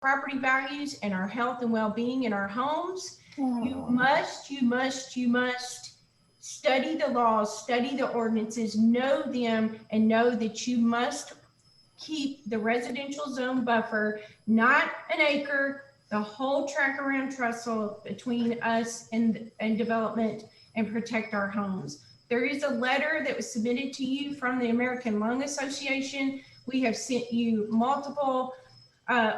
property values and our health and well-being in our homes. You must study the laws, study the ordinances, know them, and know that you must keep the residential zone buffer, not an acre, the whole track around trestle between us and development, and protect our homes. There is a letter that was submitted to you from the American Lung Association. We have sent you multiple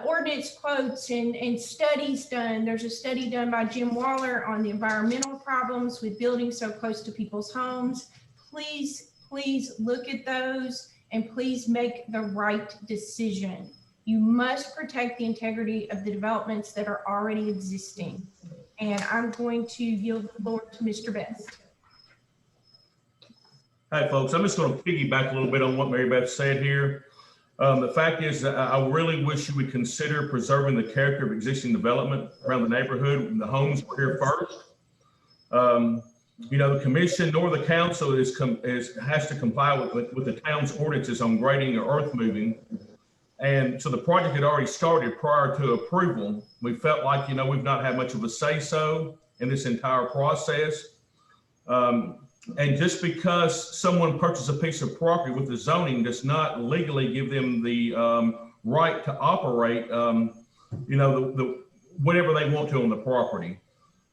ordinance quotes and studies done. There's a study done by Jim Waller on the environmental problems with building so close to people's homes. Please look at those and please make the right decision. You must protect the integrity of the developments that are already existing. And I'm going to yield the floor to Mr. Best. Hi, folks. I'm just going to piggyback a little bit on what Mary Beth said here. The fact is that I really wish you would consider preserving the character of existing development around the neighborhood. The homes were here first. You know, the commission nor the council has to comply with the town's ordinances on grading or earth moving. And so the project had already started prior to approval. We felt like, you know, we've not had much of a say-so in this entire process. And just because someone purchased a piece of property with the zoning does not legally give them the right to operate, you know, the whatever they want to on the property.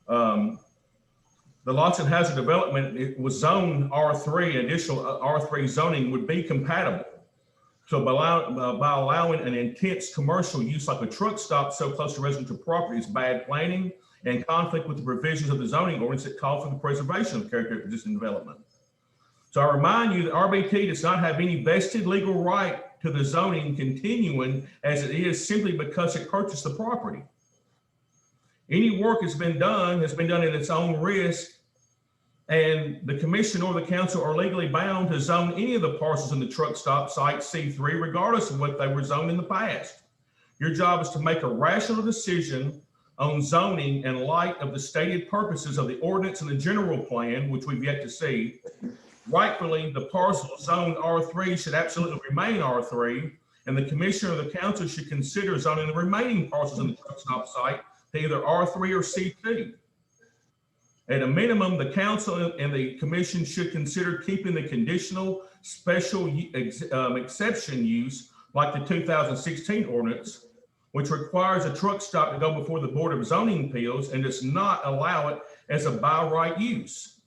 The lots and hazard development, it was zoned R3, additional R3 zoning would be compatible. So by allowing an intense commercial use like a truck stop so close to residential property is bad planning and conflict with the provisions of the zoning ordinance that call for the preservation of character of existing development. So I remind you that RBT does not have any vested legal right to the zoning continuing as it is simply because it purchased the property. Any work has been done at its own risk, and the commission or the council are legally bound to zone any of the parcels in the truck stop site C3, regardless of what they were zoned in the past. Your job is to make a rational decision on zoning in light of the stated purposes of the ordinance and the general plan, which we've yet to see. Rightfully, the parcel zoned R3 should absolutely remain R3, and the commission or the council should consider zoning the remaining parcels in the truck stop site to either R3 or C2. At a minimum, the council and the commission should consider keeping the conditional special exception use like the 2016 ordinance, which requires a truck stop to go before the Board of Zoning Appeals and does not allow it as a by right use.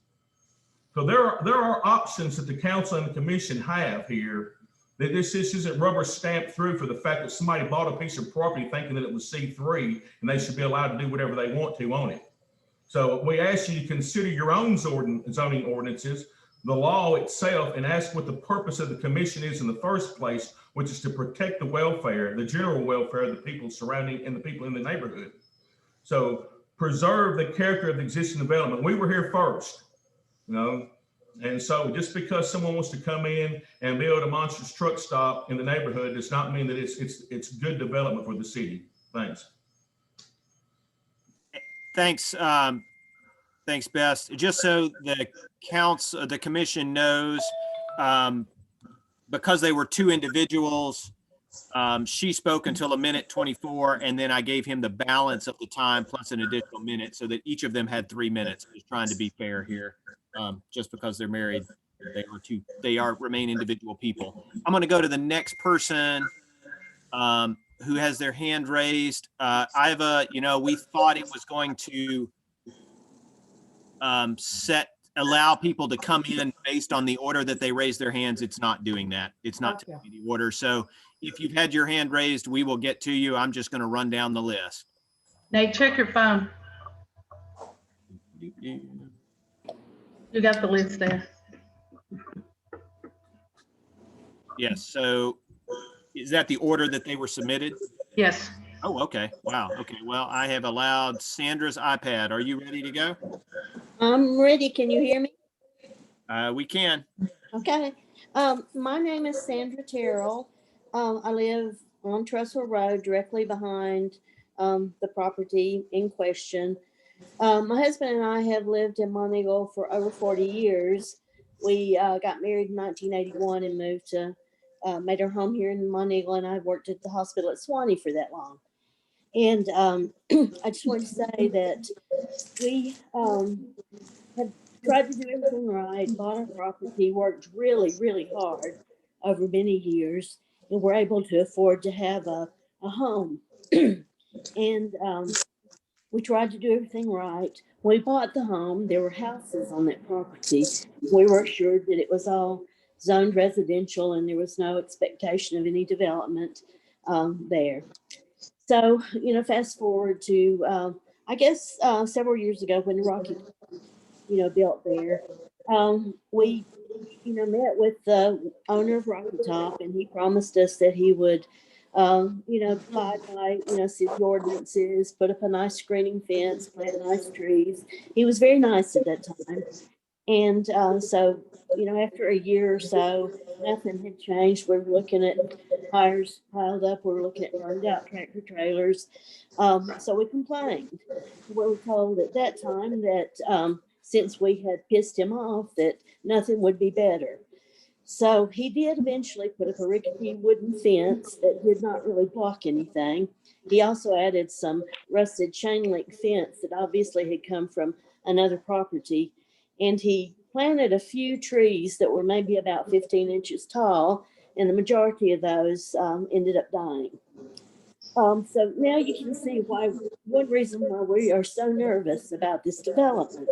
So there are options that the council and the commission have here. That this isn't rubber stamped through for the fact that somebody bought a piece of property thinking that it was C3 and they should be allowed to do whatever they want to on it. So we ask you to consider your own zoning ordinances, the law itself, and ask what the purpose of the commission is in the first place, which is to protect the welfare, the general welfare of the people surrounding and the people in the neighborhood. So preserve the character of the existing development. We were here first, you know, and so just because someone wants to come in and build a monstrous truck stop in the neighborhood does not mean that it's good development for the city. Thanks. Thanks. Thanks, Best. Just so the commission knows, because they were two individuals, she spoke until 1:24, and then I gave him the balance of the time plus an additional minute so that each of them had 3 minutes. Just trying to be fair here. Just because they're married, they remain individual people. I'm going to go to the next person who has their hand raised. Iva, you know, we thought it was going to allow people to come in based on the order that they raise their hands. It's not doing that. It's not taking the order. So if you've had your hand raised, we will get to you. I'm just going to run down the list. Nate, check your phone. You got the list there. Yes. So is that the order that they were submitted? Yes. Oh, okay. Wow. Okay. Well, I have allowed Sandra's iPad. Are you ready to go? I'm ready. Can you hear me? We can. Okay. My name is Sandra Terrell. I live on Trestle Road, directly behind the property in question. My husband and I have lived in Monteagle for over 40 years. We got married in 1981 and moved to made our home here in Monteagle, and I've worked at the hospital at Swanee for that long. And I just want to say that we have tried to do everything right, bought our property, worked really, really hard over many years, and we're able to afford to have a home. And we tried to do everything right. When we bought the home, there were houses on that property. We were assured that it was all zoned residential and there was no expectation of any development there. So, fast forward to, I guess, several years ago when the Rocky, built there, we, met with the owner of Rocky Top, and he promised us that he would, abide by, city ordinances, put up a nice screening fence, plant nice trees. He was very nice at that time. And so, after a year or so, nothing had changed. We're looking at tires piled up. We're looking at burned out tractor trailers. So we complained. We were told at that time that since we had pissed him off, that nothing would be better. So he did eventually put up a rickety wooden fence that did not really block anything. He also added some rusted chain link fence that obviously had come from another property. And he planted a few trees that were maybe about 15 inches tall, and the majority of those ended up dying. So now you can see one reason why we are so nervous about this development.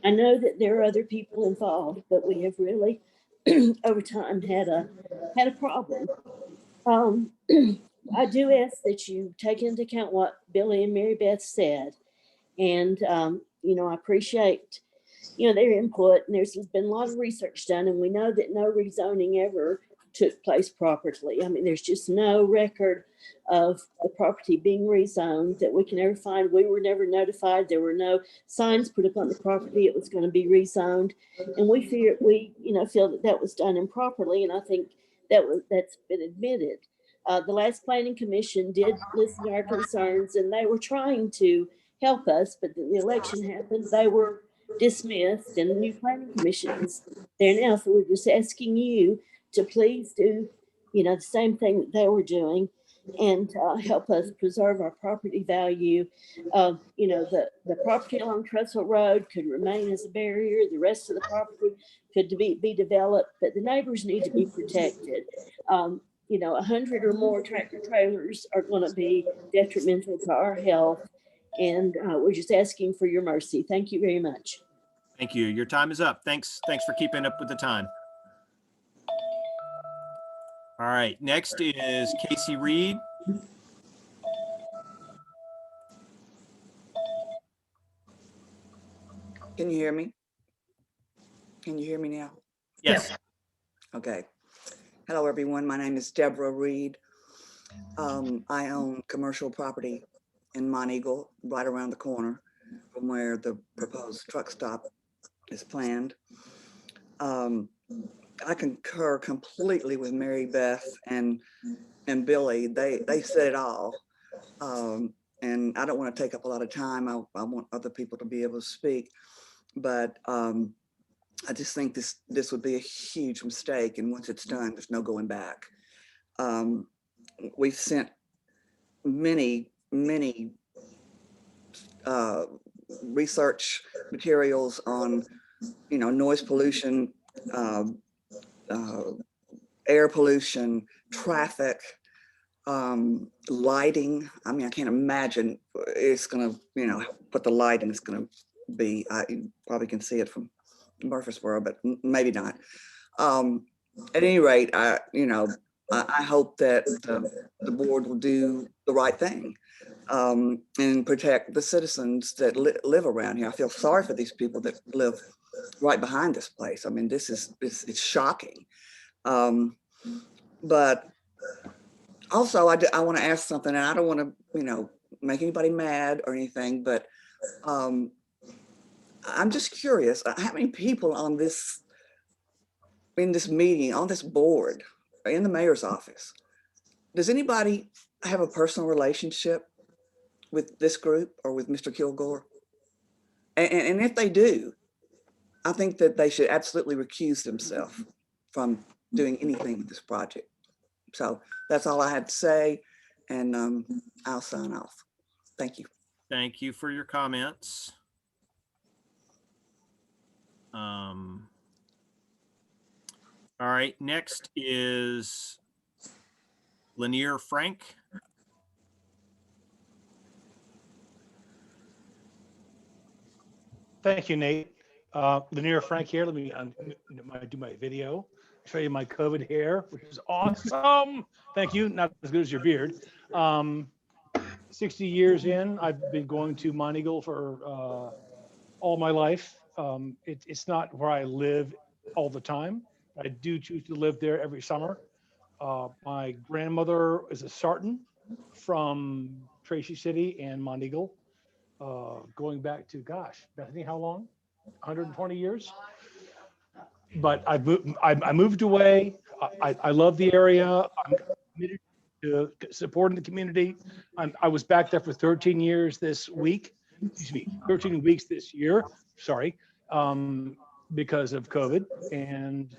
I know that there are other people involved, but we have really over time had a problem. I do ask that you take into account what Billy and Mary Beth said, and I appreciate their input. And there's been a lot of research done, and we know that no rezoning ever took place properly. I mean, there's just no record of the property being rezoned that we can ever find. We were never notified. There were no signs put up on the property it was going to be rezoned, and we feel that was done improperly. And I think that's been admitted. The last planning commission did listen to our concerns, and they were trying to help us, but the election happened. They were dismissed, and the new planning commission is there now. So we're just asking you to please do, the same thing that they were doing, and help us preserve our property value. The property along Trestle Road could remain as a barrier. The rest of the property could be developed, but the neighbors need to be protected. 100 or more tractor trailers are going to be detrimental to our health, and we're just asking for your mercy. Thank you very much. Thank you. Your time is up. Thanks for keeping up with the time. All right, next is Casey Reed. Can you hear me? Can you hear me now? Yes. Okay. Hello, everyone. My name is Deborah Reed. I own commercial property in Monteagle, right around the corner from where the proposed truck stop is planned. I concur completely with Mary Beth and Billy. They said it all. And I don't want to take up a lot of time. I want other people to be able to speak, but I just think this would be a huge mistake. And once it's done, there's no going back. We've sent many research materials on, noise pollution, air pollution, traffic, lighting. I mean, I can't imagine it's going to, put the lighting is going to be, you probably can see it from Murfreesboro, but maybe not. At any rate, I hope that the board will do the right thing and protect the citizens that live around here. I feel sorry for these people that live right behind this place. I mean, it's shocking. But also, I want to ask something, and I don't want to, make anybody mad or anything, but I'm just curious, how many people in this meeting, on this board, in the mayor's office, does anybody have a personal relationship with this group or with Mr. Kilgore? And if they do, I think that they should absolutely recuse themselves from doing anything with this project. So that's all I had to say, and I'll sign off. Thank you. Thank you for your comments. All right, next is Lanier Frank. Thank you, Nate. Lanier Frank here. Let me do my video. Show you my COVID hair, which is awesome. Thank you. Not as good as your beard. 60 years in, I've been going to Monteagle for all my life. It's not where I live all the time. I do choose to live there every summer. My grandmother is a Sarton from Tracy City and Monteagle, going back to, gosh, Bethany, how long? 120 years. But I moved away. I love the area. I'm committed to supporting the community. I was back there for 13 years this week. Excuse me, 13 weeks this year. Sorry, because of COVID. And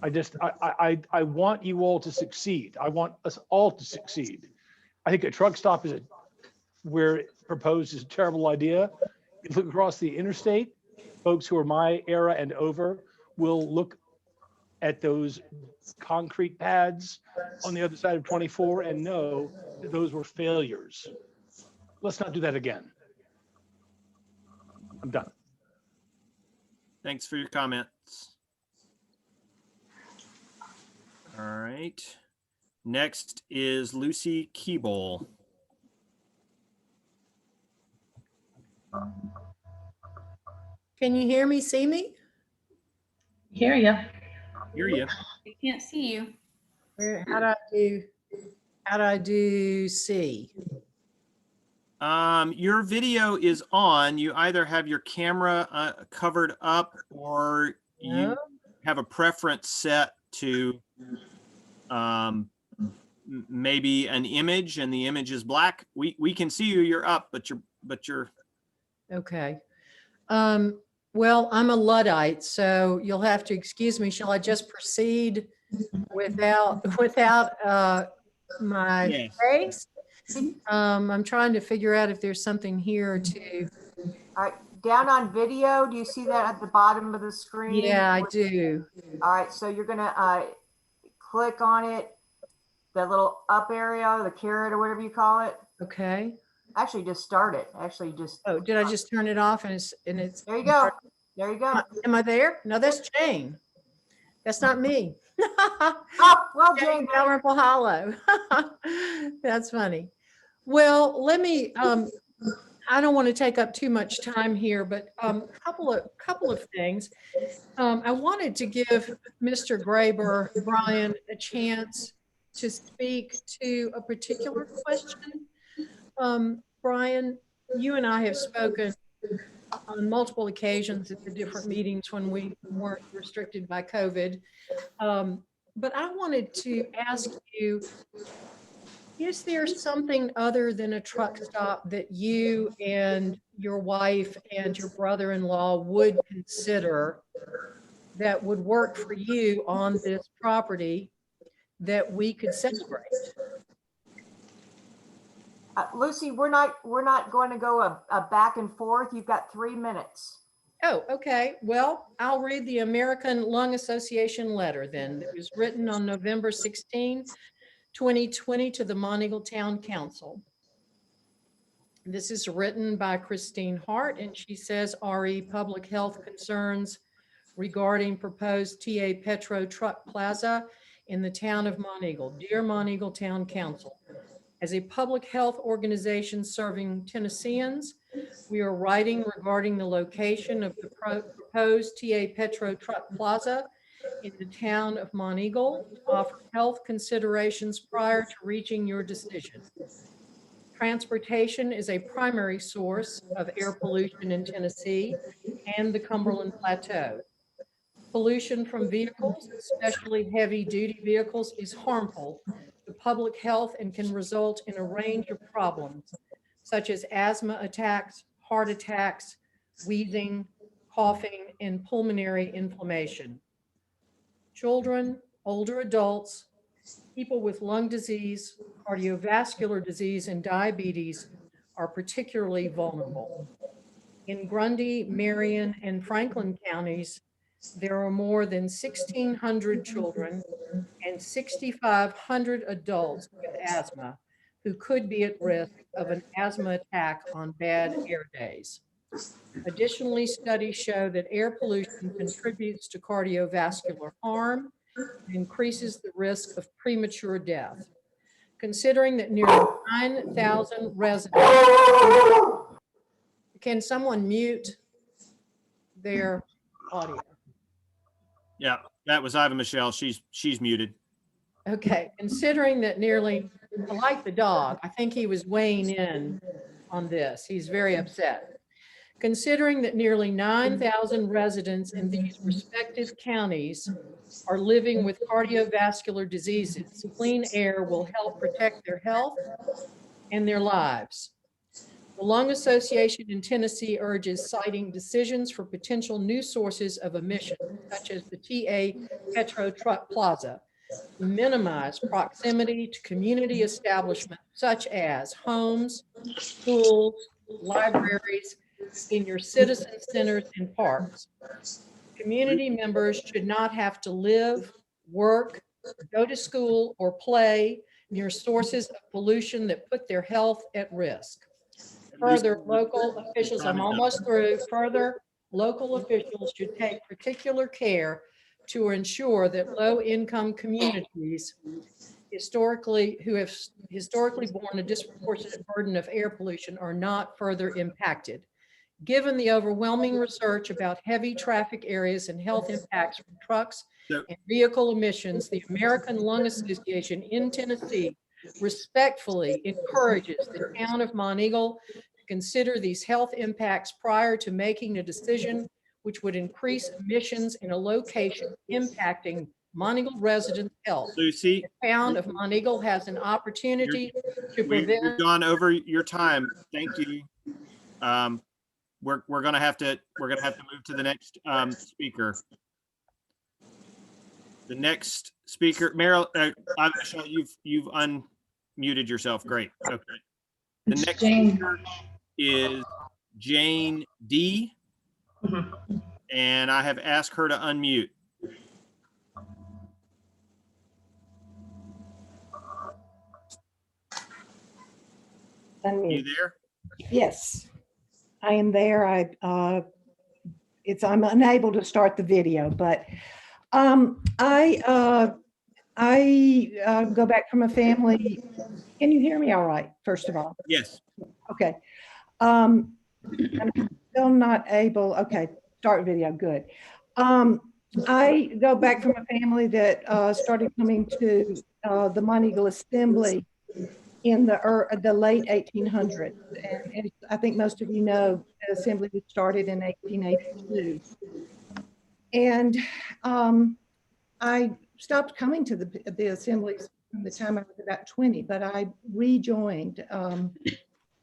I want you all to succeed. I want us all to succeed. I think a truck stop where proposed is a terrible idea. You look across the interstate, folks who are my era and over will look at those concrete pads on the other side of 24 and know that those were failures. Let's not do that again. I'm done. Thanks for your comments. All right. Next is Lucy Keeble. Can you hear me, see me? Hear ya. Hear you. We can't see you. How do I do see? Your video is on. You either have your camera covered up or you No? have a preference set to maybe an image, and the image is black. We can see you. You're up, but you're. Okay. Well, I'm a Luddite, so you'll have to excuse me. Shall I just proceed without my Yes. face? I'm trying to figure out if there's something here to. All right, down on video, do you see that at the bottom of the screen? Yeah, I do. All right, so you're gonna click on it, that little up area, the carrot or whatever you call it. Okay. Actually, just start it. Actually, just. Oh, did I just turn it off and it's. There you go. There you go. Am I there? No, that's Jane. That's not me. Oh, well, Jane. Dalrymple Hollow. That's funny. Well, let me, I don't want to take up too much time here, but couple of things. I wanted to give Mr. Graber, Brian, a chance to speak to a particular question. Brian, you and I have spoken on multiple occasions at the different meetings when we weren't restricted by COVID. But I wanted to ask you, is there something other than a truck stop that you and your wife and your brother-in-law would consider that would work for you on this property that we could celebrate? Lucy, we're not going to go a back and forth. You've got 3 minutes. Oh, okay. Well, I'll read the American Lung Association letter then that was written on November 16, 2020 to the Monteagle Town Council. This is written by Christine Hart, and she says, RE public health concerns regarding proposed TA Petro Truck Plaza in the town of Monteagle. Dear Monteagle Town Council, as a public health organization serving Tennesseans, we are writing regarding the location of the proposed TA Petro Truck Plaza in the town of Monteagle to offer health considerations prior to reaching your decision. Transportation is a primary source of air pollution in Tennessee and the Cumberland Plateau. Pollution from vehicles, especially heavy-duty vehicles, is harmful to public health and can result in a range of problems, such as asthma attacks, heart attacks, wheezing, coughing, and pulmonary inflammation. Children, older adults, people with lung disease, cardiovascular disease, and diabetes are particularly vulnerable. In Grundy, Marion, and Franklin counties, there are more than 1,600 children and 6,500 adults with asthma who could be at risk of an asthma attack on bad air days. Additionally, studies show that air pollution contributes to cardiovascular harm and increases the risk of premature death. Considering that nearly 9,000 residents, can someone mute their audio? Yeah, that was Ivan Michelle. She's muted. Okay, considering that nearly, I like the dog, I think he was weighing in on this. He's very upset. Considering that nearly 9,000 residents in these respective counties are living with cardiovascular diseases, clean air will help protect their health and their lives. The Lung Association in Tennessee urges citing decisions for potential new sources of emission, such as the TA Petro Truck Plaza, to minimize proximity to community establishments such as homes, schools, libraries, senior citizen centers, and parks. Community members should not have to live, work, go to school, or play near sources of pollution that put their health at risk. Further, local officials, I'm almost through, further, local officials should take particular care to ensure that low-income communities who have historically borne a disproportionate burden of air pollution are not further impacted. Given the overwhelming research about heavy traffic areas and health impacts from trucks and vehicle emissions, the American Lung Association in Tennessee respectfully encourages the town of Monteagle to consider these health impacts prior to making a decision which would increase emissions in a location impacting Monteagle residents' health. Lucy, The town of Monteagle has an opportunity to we've prevent. gone over your time. Thank you. We're gonna have to move to the next speaker. The next speaker, Meryl, Michelle, you've unmuted yourself. Great. Okay. The next speaker is Jane D. And I have asked her to unmute. You there? Yes, I am there. I'm unable to start the video, but I go back from a family. Can you hear me all right, first of all? Yes. Okay. I'm still not able, okay, start video, good. I go back from a family that started coming to the Monteagle Assembly in the late 1800s. And I think most of you know the assembly was started in 1882. And I stopped coming to the assemblies from the time I was about 20, but I rejoined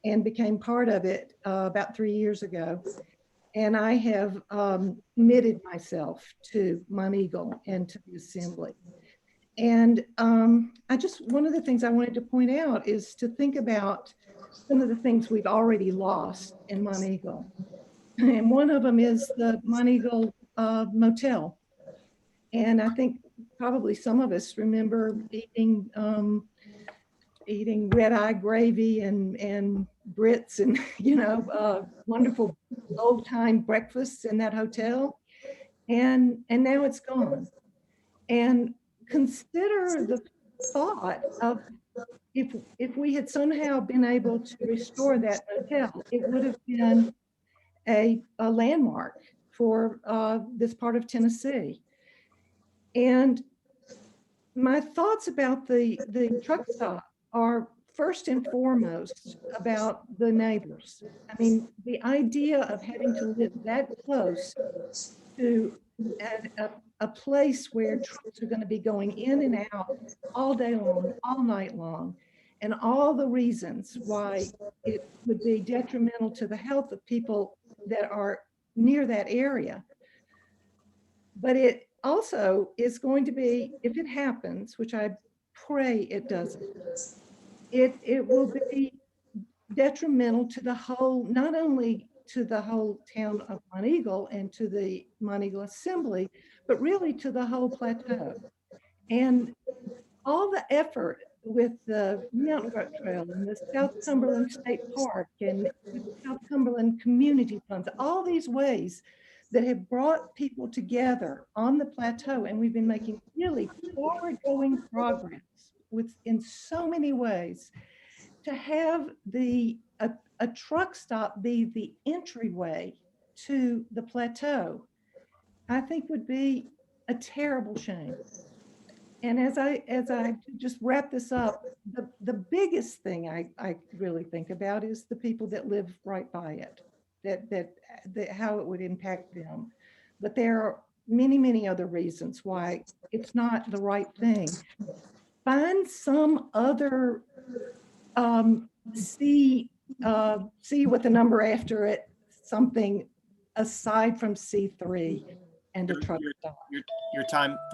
and became part of it about 3 years ago. And I have committed myself to Monteagle and to the assembly. And one of the things I wanted to point out is to think about some of the things we've already lost in Monteagle. And one of them is the Monteagle Motel. And I think probably some of us remember eating red-eye gravy and grits and, wonderful old-time breakfasts in that hotel. And now it's gone. And consider the thought of if we had somehow been able to restore that hotel, it would have been a landmark for this part of Tennessee. And my thoughts about the truck stop are first and foremost about the neighbors. I mean, the idea of having to live that close to a place where trucks are going to be going in and out all day long, all night long, and all the reasons why it would be detrimental to the health of people that are near that area. But it also is going to be, if it happens, which I pray it doesn't, it will be detrimental to the whole, not only to the whole town of Monteagle and to the Monteagle Assembly, but really to the whole plateau. And all the effort with the Mountain Goat Trail and the South Cumberland State Park and the South Cumberland Community Funds, all these ways that have brought people together on the plateau. And we've been making really forward-going progress in so many ways. To have a truck stop be the entryway to the plateau, I think would be a terrible shame. And as I just wrap this up, the biggest thing I really think about is the people that live right by it, that how it would impact them. But there are many, many other reasons why it's not the right thing. Find some other C with a number after it, something aside from C3 and a truck stop. Your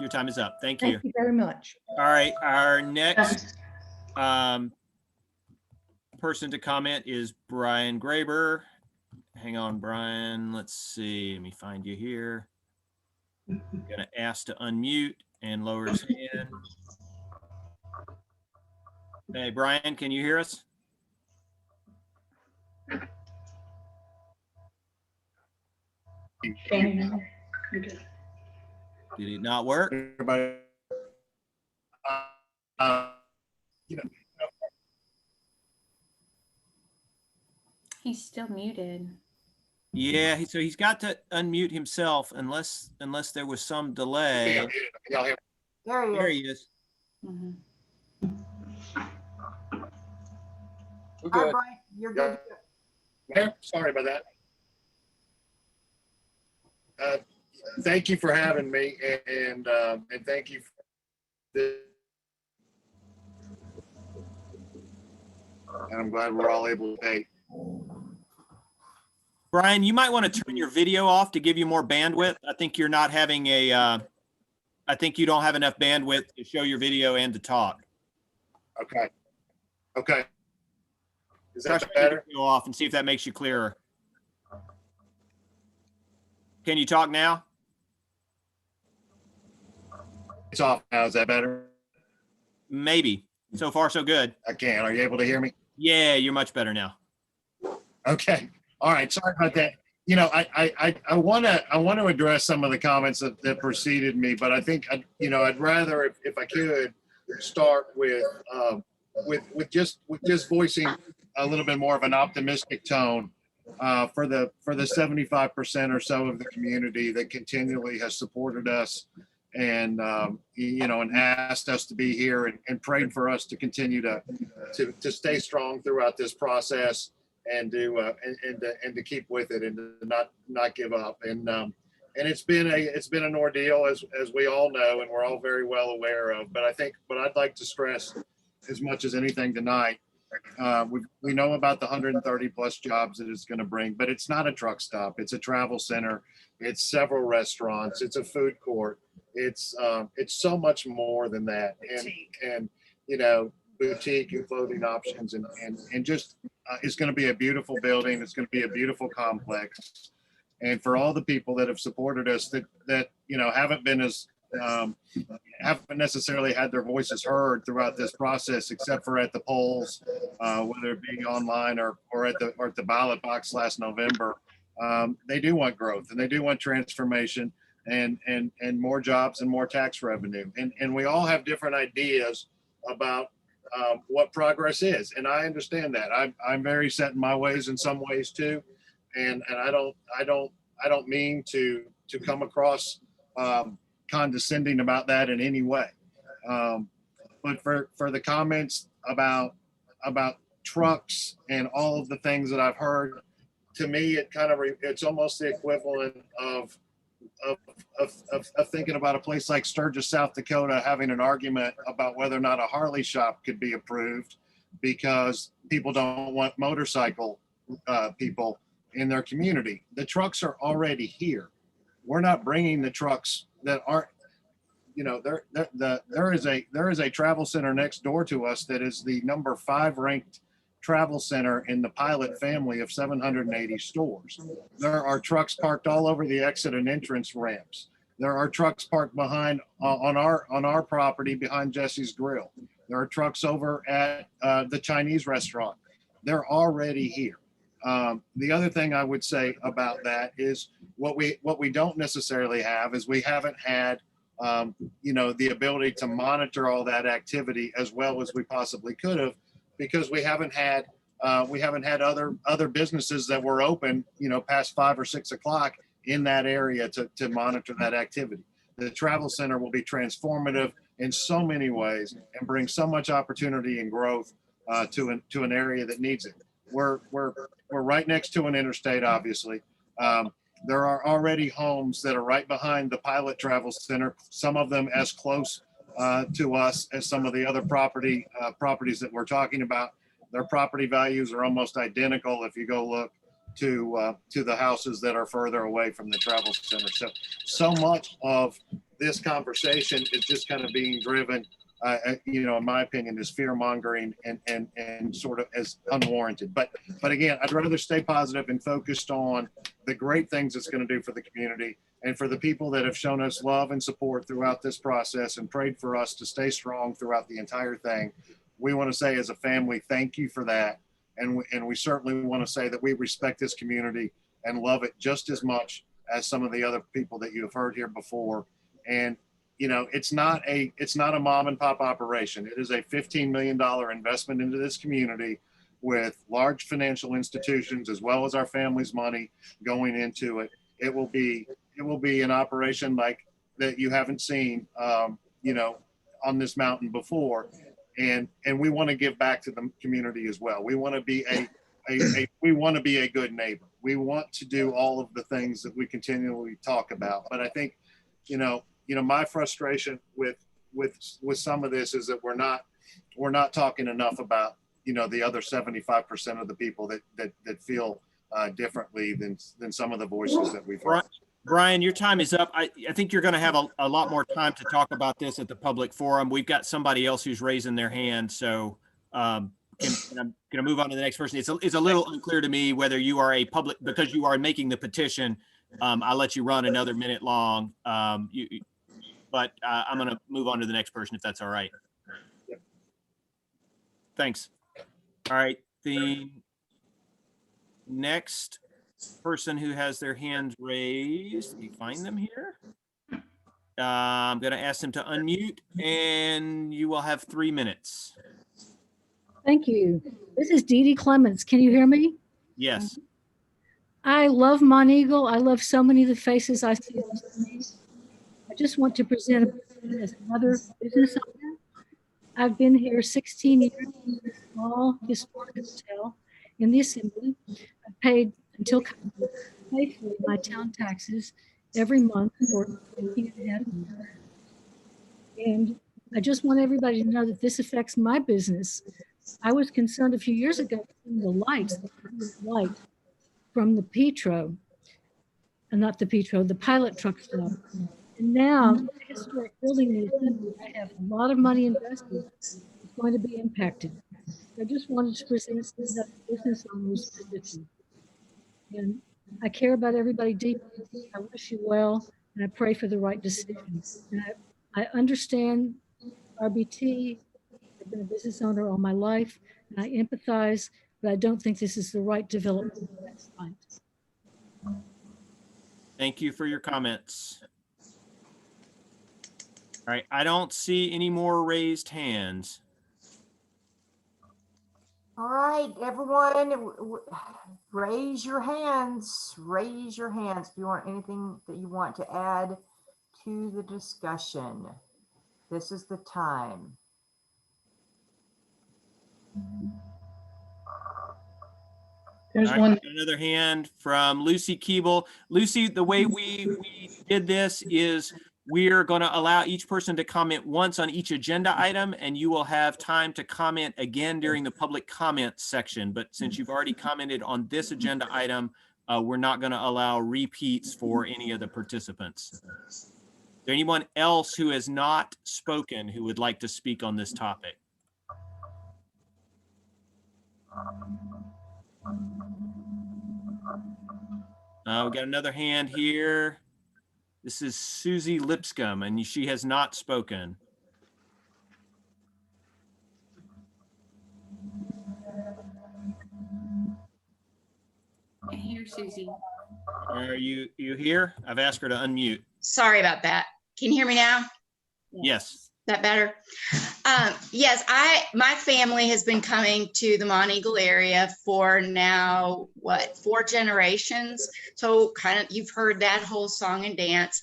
time is up. Thank you. Thank you very much. All right, our next person to comment is Brian Graber. Hang on, Brian. Let's see. Let me find you here. I'm gonna ask to unmute and lower his hand. Hey, Brian, can you hear us? Did it not work? Everybody, you know, He's still muted. Yeah, so he's got to unmute himself unless there was some delay. y'all hear me? There he is. Mhm. We're All right, good. Brian, you're good. Yeah, sorry about that. Thank you for having me, and thank you for this. And I'm glad we're all able to pay. Brian, you might want to turn your video off to give you more bandwidth. I think you're not having I think you don't have enough bandwidth to show your video and to talk. Okay. Okay. Is Try that turning your better? video off and see if that makes you clearer. Can you talk now? It's off now. Is that better? Maybe. So far, so good. I can. Are you able to hear me? Yeah, you're much better now. Okay. All right. Sorry about that. You know, I want to address some of the comments that preceded me, but I think I'd rather, if I could, start with just voicing a little bit more of an optimistic tone for the 75% or so of the community that continually has supported us and and asked us to be here and prayed for us to continue to stay strong throughout this process and to keep with it and to not give up. And it's been an ordeal, as we all know, and we're all very well aware of. But I think what I'd like to stress as much as anything tonight, we know about the 130 plus jobs that it's going to bring, but it's not a truck stop. It's a travel center. It's several restaurants. It's a food court. It's so much more than that. And boutique and clothing options and just it's going to be a beautiful building. It's going to be a beautiful complex. And for all the people that have supported us that haven't been as haven't necessarily had their voices heard throughout this process, except for at the polls, whether it be online or at the ballot box last November, they do want growth and they do want transformation and more jobs and more tax revenue. And we all have different ideas about what progress is, and I understand that. I'm very set in my ways in some ways too, and I don't mean to come across condescending about that in any way. But for the comments about trucks and all of the things that I've heard, to me it's almost the equivalent of thinking about a place like Sturgis, South Dakota, having an argument about whether or not a Harley shop could be approved because people don't want motorcycle people in their community. The trucks are already here. We're not bringing the trucks that aren't, there is a travel center next door to us that is the number 5 ranked travel center in the Pilot family of 780 stores. There are trucks parked all over the exit and entrance ramps. There are trucks parked behind on our property behind Jesse's Grill. There are trucks over at the Chinese restaurant. They're already here. The other thing I would say about that is what we don't necessarily have is we haven't had the ability to monitor all that activity as well as we possibly could have, because we haven't had other businesses that were open past 5 or 6 o'clock in that area to monitor that activity. The travel center will be transformative in so many ways and bring so much opportunity and growth to an area that needs it. We're right next to an interstate, obviously. There are already homes that are right behind the Pilot Travel Center, some of them as close to us as some of the other properties that we're talking about. Their property values are almost identical if you go look to the houses that are further away from the travel center. So much of this conversation is just kind of being driven, in my opinion, is fear mongering and sort of as unwarranted. But again, I'd rather stay positive and focused on the great things it's going to do for the community and for the people that have shown us love and support throughout this process and prayed for us to stay strong throughout the entire thing. We want to say as a family, thank you for that. And we certainly want to say that we respect this community and love it just as much as some of the other people that you have heard here before. And it's not a mom and pop operation. It is a $15 million investment into this community with large financial institutions as well as our family's money going into it. It will be an operation like that you haven't seen, on this mountain before. And we want to give back to the community as well. We want to be a good neighbor. We want to do all of the things that we continually talk about. But I think, my frustration with some of this is that we're not talking enough about, the other 75% of the people that feel differently than some of the voices that we've heard. Brian, your time is up. I think you're going to have a lot more time to talk about this at the public forum. We've got somebody else who's raising their hand. So and I'm going to move on to the next person. It's a little unclear to me whether you are a public, because you are making the petition. I'll let you run another minute long. But I'm going to move on to the next person if that's all right. Thanks. All right. The next person who has their hands raised, let me find them here. I'm going to ask them to unmute and you will have 3 minutes. Thank you. This is Dee Dee Clements. Can you hear me? Yes. I love Monteagle. I love so many of the faces I see on screen. I just want to present as another business owner. I've been here 16 years in a small historic hotel in the Assembly. I paid until faithfully my town taxes every month for 18.5 years. And I just want everybody to know that this affects my business. I was concerned a few years ago seeing the light from the Petro, and not the Petro, the Pilot truck stop. And now the historic building in the Assembly, I have a lot of money invested, is going to be impacted. I just wanted to present that business owner's position. And I care about everybody deeply. I wish you well, and I pray for the right decisions. And I understand RBT. I've been a business owner all my life, and I empathize, but I don't think this is the right development. That's fine. Thank you for your comments. All right, I don't see any more raised hands. All right, everyone, raise your hands. Raise your hands if you want anything that you want to add to the discussion. This is the time. There's All right, one. another hand from Lucy Keeble. Lucy, the way we did this is we're going to allow each person to comment once on each agenda item, and you will have time to comment again during the public comment section. But since you've already commented on this agenda item, we're not going to allow repeats for any of the participants. Is there anyone else who has not spoken who would like to speak on this topic? We got another hand here. This is Susie Lipscomb, and she has not spoken. Here, Susie. Are you here? I've asked her to unmute. Sorry about that. Can you hear me now? Yes. Is that better? Yes, my family has been coming to the Monteagle area for now, 4 generations. So kind of, you've heard that whole song and dance.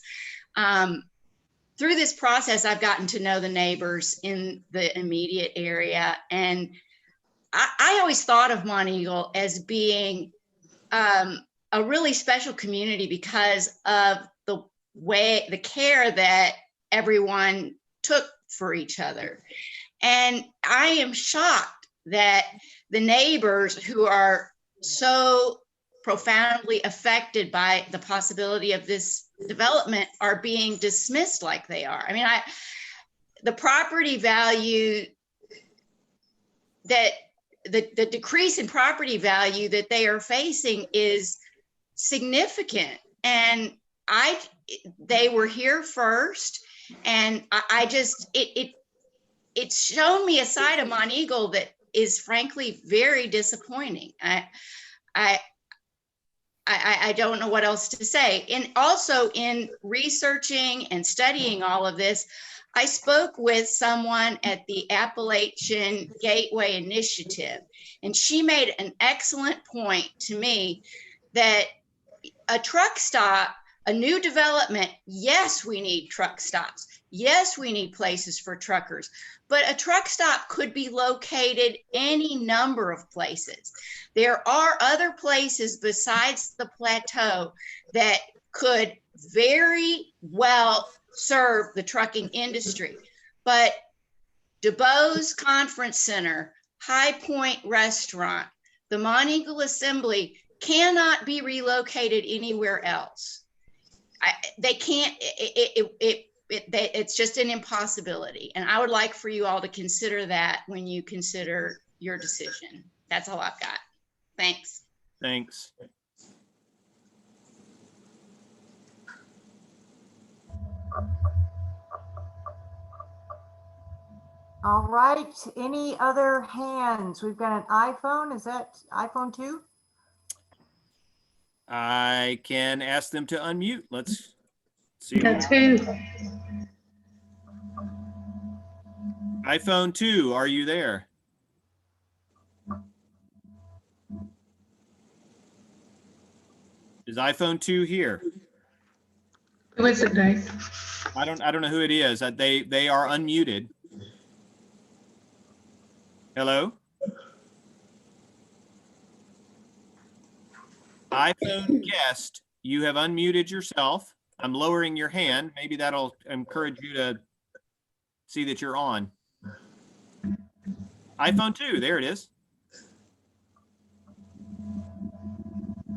Through this process, I've gotten to know the neighbors in the immediate area. And I always thought of Monteagle as being a really special community because of the care that everyone took for each other. And I am shocked that the neighbors who are so profoundly affected by the possibility of this development are being dismissed like they are. I mean, the property value that the decrease in property value that they are facing is significant. And they were here first. And it's shown me a side of Monteagle that is frankly very disappointing. I don't know what else to say. And also in researching and studying all of this, I spoke with someone at the Appalachian Gateway Initiative, and she made an excellent point to me that a truck stop, a new development, yes, we need truck stops. Yes, we need places for truckers, but a truck stop could be located any number of places. There are other places besides the plateau that could very well serve the trucking industry. But DuBose Conference Center, High Point Restaurant, the Monteagle Assembly cannot be relocated anywhere else. They can't, it's just an impossibility. And I would like for you all to consider that when you consider your decision. That's all I've got. Thanks. Thanks. All right, any other hands? We've got an iPhone. Is that iPhone 2? I can ask them to unmute. Let's see. That's who. iPhone 2, are you there? Is iPhone 2 here? Who is it, Dave? I don't know who it is. They are unmuted. Hello? iPhone guest, you have unmuted yourself. I'm lowering your hand. Maybe that'll encourage you to see that you're on. iPhone 2, there it is.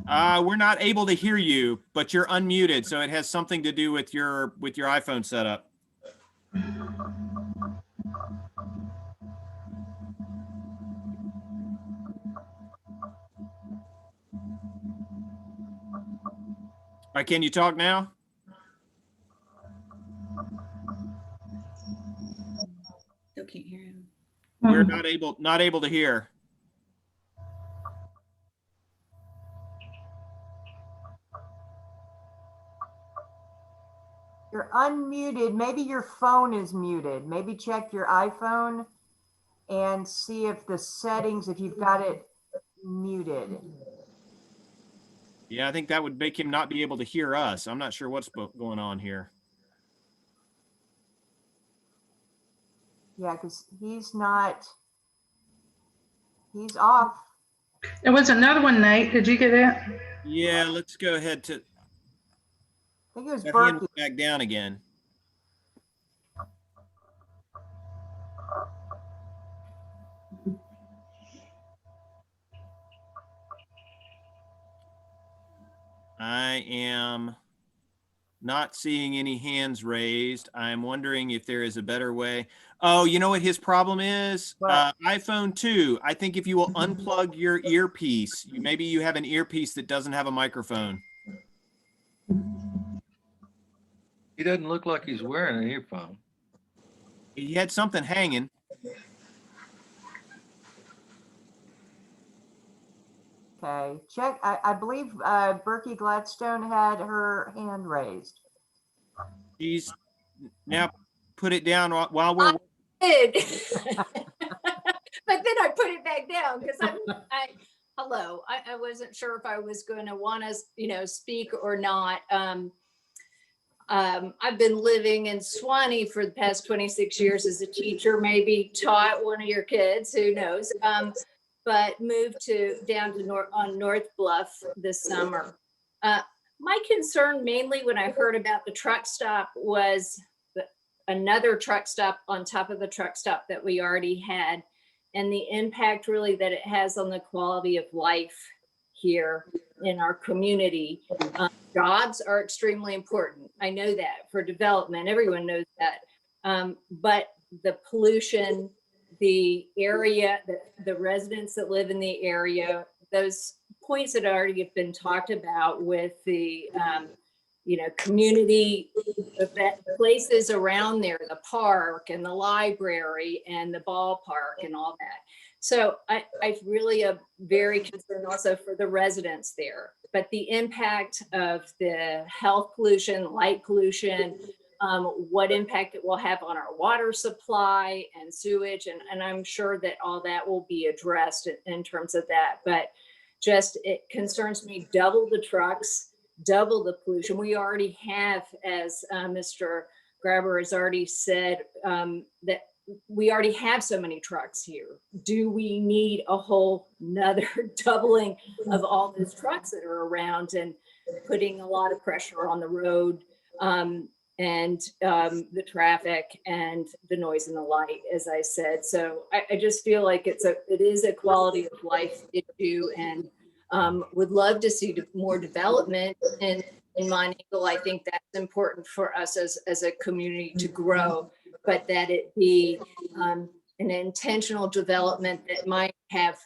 We're not able to hear you, but you're unmuted, so it has something to do with your iPhone setup. All right, can you talk now? Still can't hear him. We're not able to hear. You're unmuted. Maybe your phone is muted. Maybe check your iPhone and see if the settings, if you've got it muted. Yeah, I think that would make him not be able to hear us. I'm not sure what's going on here. Yeah, because he's off. There was another one, Nate. Did you get that? Yeah, let's go ahead to. I think it was That hand Berkeley. back down again. I am not seeing any hands raised. I'm wondering if there is a better way. Oh, you know what his problem is? What? iPhone 2. I think if you will unplug your earpiece, maybe you have an earpiece that doesn't have a microphone. He doesn't look like he's wearing an earphone. He had something hanging. Okay, check. I believe Berkey Gladstone had her hand raised. She's now put it down while we're. Did. But then I put it back down because hello, I wasn't sure if I was going to want to, speak or not. I've been living in Swanee for the past 26 years as a teacher, maybe taught one of your kids, who knows, but moved down to on North Bluff this summer. My concern mainly when I heard about the truck stop was another truck stop on top of the truck stop that we already had, and the impact really that it has on the quality of life here in our community. Jobs are extremely important. I know that for development, everyone knows that. But the pollution, the area, the residents that live in the area, those points that already have been talked about with the community places around there, the park and the library and the ballpark and all that. So I really am very concerned also for the residents there, but the impact of the health pollution, light pollution, what impact it will have on our water supply and sewage. And I'm sure that all that will be addressed in terms of that, but just, it concerns me, double the trucks, double the pollution. We already have, as Mr. Grabber has already said, that we already have so many trucks here. Do we need a whole nother doubling of all those trucks that are around and putting a lot of pressure on the road and the traffic and the noise and the light, as I said. So I just feel like it is a quality of life issue, and would love to see more development in Monteagle. I think that's important for us as a community to grow, but that it be an intentional development that might have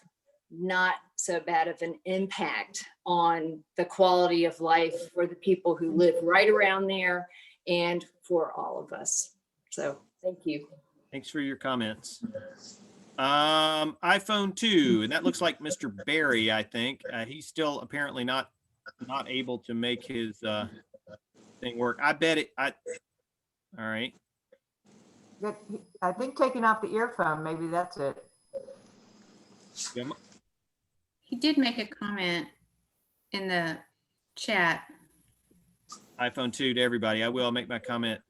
not so bad of an impact on the quality of life for the people who live right around there and for all of us. So thank you. Thanks for your comments. iPhone 2, and that looks like Mr. Barry, I think. He's still apparently not able to make his thing work. I bet it. All right. I think taking off the earphone, maybe that's it. He did make a comment in the chat. iPhone 2 to everybody. I will make my comment.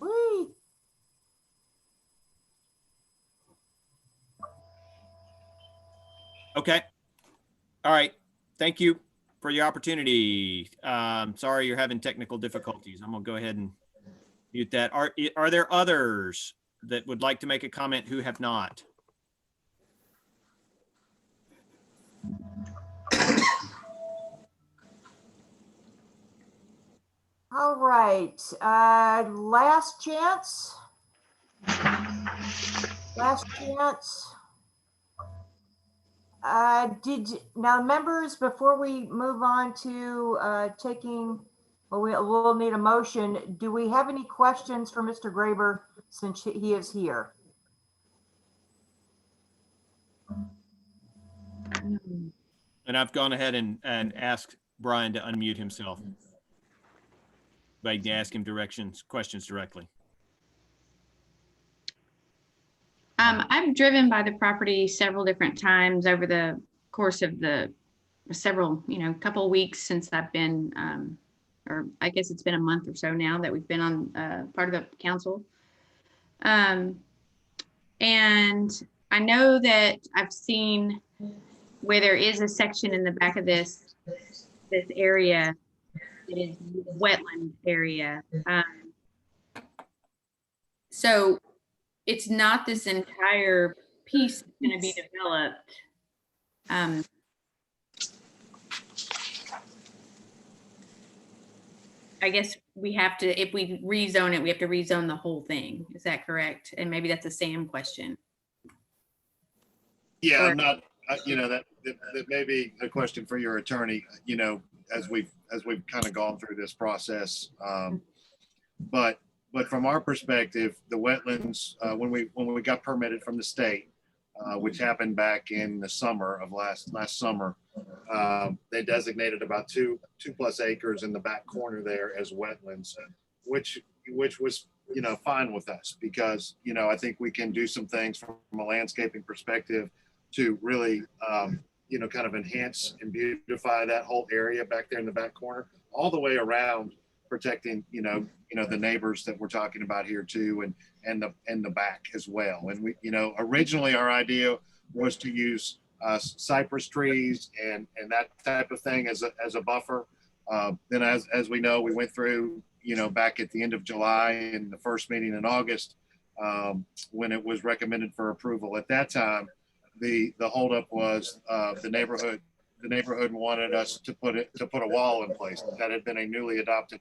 Whee! Okay. All right. Thank you for your opportunity. Sorry you're having technical difficulties. I'm gonna go ahead and mute that. Are there others that would like to make a comment who have not? All right, last chance. Last chance. Now members, before we move on to we'll need a motion. Do we have any questions for Mr. Graber since he is here? And I've gone ahead and asked Brian to unmute himself. But I can ask him questions directly. I've driven by the property several different times over the course of the couple of weeks since I've been, or I guess it's been a month or so now that we've been on part of the council. And I know that I've seen where there is a section in the back of this area. It is wetland area. So it's not this entire piece that's going to be developed. I guess we have to, if we rezone it, we have to rezone the whole thing. Is that correct? And maybe that's a Sam question. Yeah, Or- I'm not, that may be a question for your attorney, as we've kind of gone through this process. But from our perspective, the wetlands, when we got permitted from the state, which happened back in the summer of last summer, they designated about two plus acres in the back corner there as wetlands, which was, fine with us because, I think we can do some things from a landscaping perspective to really, kind of enhance and beautify that whole area back there in the back corner, all the way around, protecting, the neighbors that we're talking about here too, and the back as well. And we, originally our idea was to use cypress trees and that type of thing as a buffer. Then as we know, we went through, back at the end of July and the first meeting in August, when it was recommended for approval. At that time, the holdup was the neighborhood wanted us to put a wall in place. That had been a newly adopted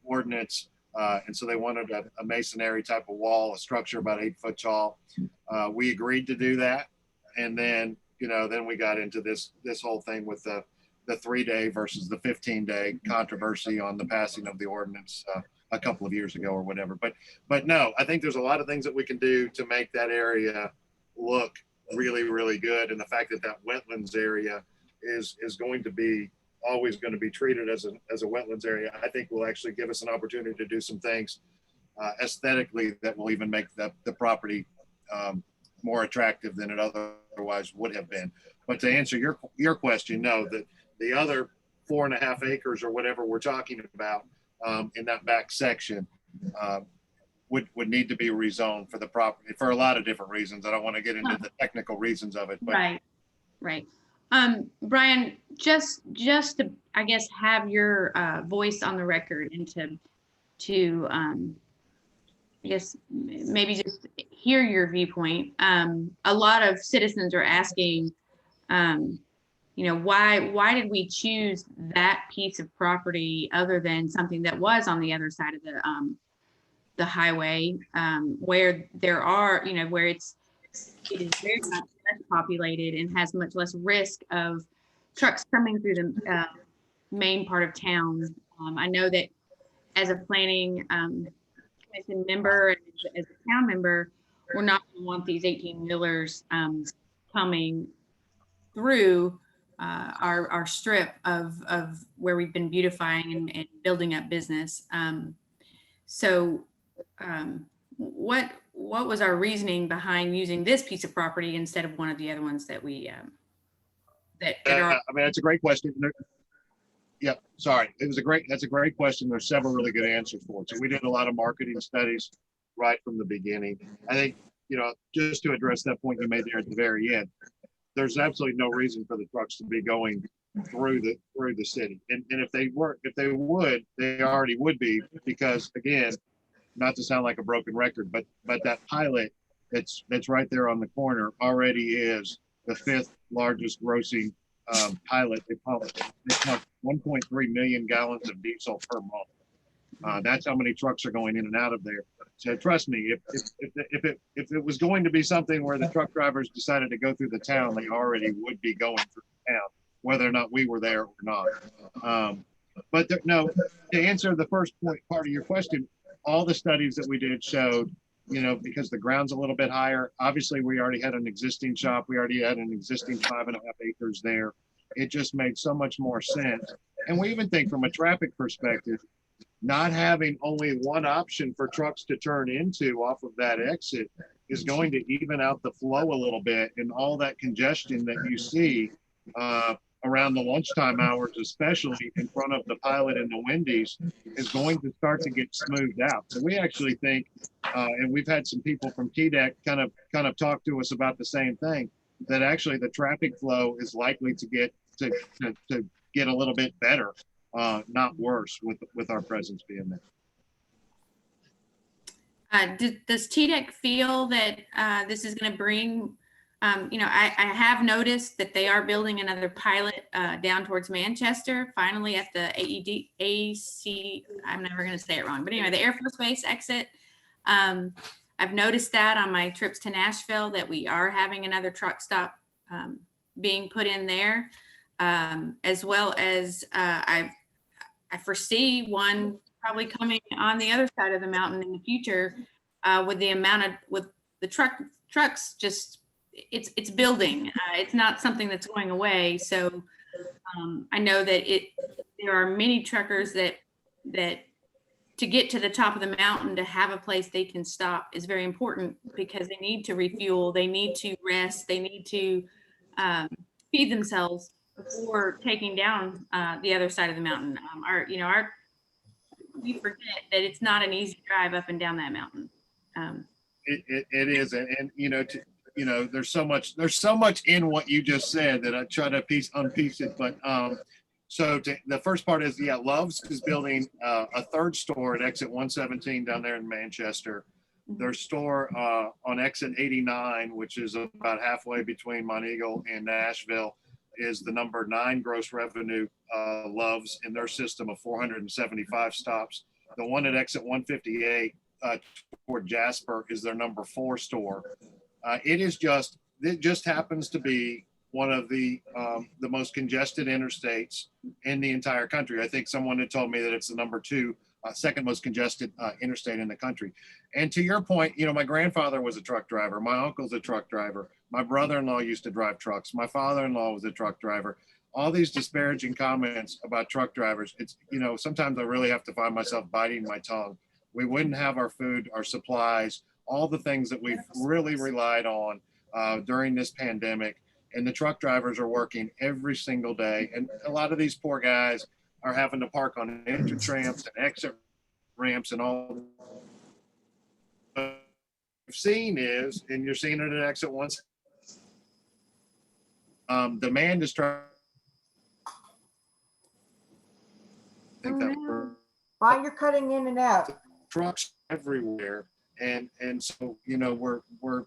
ordinance. And so they wanted a masonry type of wall, a structure about 8 foot tall. We agreed to do that. And then, then we got into this whole thing with the 3-day versus the 15-day controversy on the passing of the ordinance a couple of years ago or whatever. But no, I think there's a lot of things that we can do to make that area look really, really good. And the fact that wetlands area is going to be always going to be treated as a wetlands area, I think will actually give us an opportunity to do some things aesthetically that will even make the property more attractive than it otherwise would have been. But to answer your question, no, the other 4.5 acres or whatever we're talking about in that back section would need to be rezoned for the property for a lot of different reasons. I don't want to get into the technical reasons of it, but Right. Brian, just to, I guess, have your voice on the record and to I guess maybe just hear your viewpoint. A lot of citizens are asking, why did we choose that piece of property other than something that was on the other side of the highway, where there are, where it is very much less populated and has much less risk of trucks coming through the main part of town. I know that as a planning commission member and as a town member, we're not going to want these 18-wheelers coming through our strip of where we've been beautifying and building up business. What was our reasoning behind using this piece of property instead of one of the other ones that we that are? I mean, that's a great question. Yeah, sorry. That's a great question. There's several really good answers for it. So we did a lot of marketing studies right from the beginning. I think, just to address that point you made there at the very end, there's absolutely no reason for the trucks to be going through the city. And if they would, they already would be, because again, not to sound like a broken record, but that pilot that's right there on the corner already is the 5th largest grossing pilot. They pump 1.3 million gallons of diesel per month. That's how many trucks are going in and out of there. So trust me, if it was going to be something where the truck drivers decided to go through the town, they already would be going through the town, whether or not we were there or not. No, to answer the first part of your question, all the studies that we did showed, because the ground's a little bit higher, obviously we already had an existing shop. We already had an existing 5.5 acres there. It just made so much more sense. And we even think from a traffic perspective, not having only one option for trucks to turn into off of that exit is going to even out the flow a little bit, and all that congestion that you see around the lunchtime hours, especially in front of the Pilot and the Wendy's, is going to start to get smoothed out. So we actually think, and we've had some people from TDEC kind of talk to us about the same thing, that actually the traffic flow is likely to get a little bit better, not worse, with our presence being there. Does TDEC feel that this is going to bring I have noticed that they are building another pilot down towards Manchester, finally at the I'm never going to say it wrong, but anyway, the Air Force Base exit. I've noticed that on my trips to Nashville that we are having another truck stop being put in there, as well as I foresee one probably coming on the other side of the mountain in the future with the trucks just it's building. It's not something that's going away. So I know that there are many truckers that to get to the top of the mountain, to have a place they can stop is very important because they need to refuel, they need to rest, they need to feed themselves before taking down the other side of the mountain. We forget that it's not an easy drive up and down that mountain. It is, and there's so much in what you just said that I try to unpiece it, but the first part is, Love's is building a third store at exit 117 down there in Manchester. Their store on exit 89, which is about halfway between Monteagle and Nashville, is the number 9 gross revenue Love's in their system of 475 stops. The one at exit 158 toward Jasper is their number 4 store. It just happens to be one of the most congested interstates in the entire country. I think someone had told me that it's the number 2, second most congested interstate in the country. And to your point, my grandfather was a truck driver. My uncle's a truck driver. My brother-in-law used to drive trucks. My father-in-law was a truck driver. All these disparaging comments about truck drivers, it's, sometimes I really have to find myself biting my tongue. We wouldn't have our food, our supplies, all the things that we've really relied on during this pandemic. And the truck drivers are working every single day. And a lot of these poor guys are having to park on entrance ramps and exit ramps and all. What I've seen is, and you're seeing it at exit 1, demand is trying. Why you're cutting in and out. Trucks everywhere. And so, we're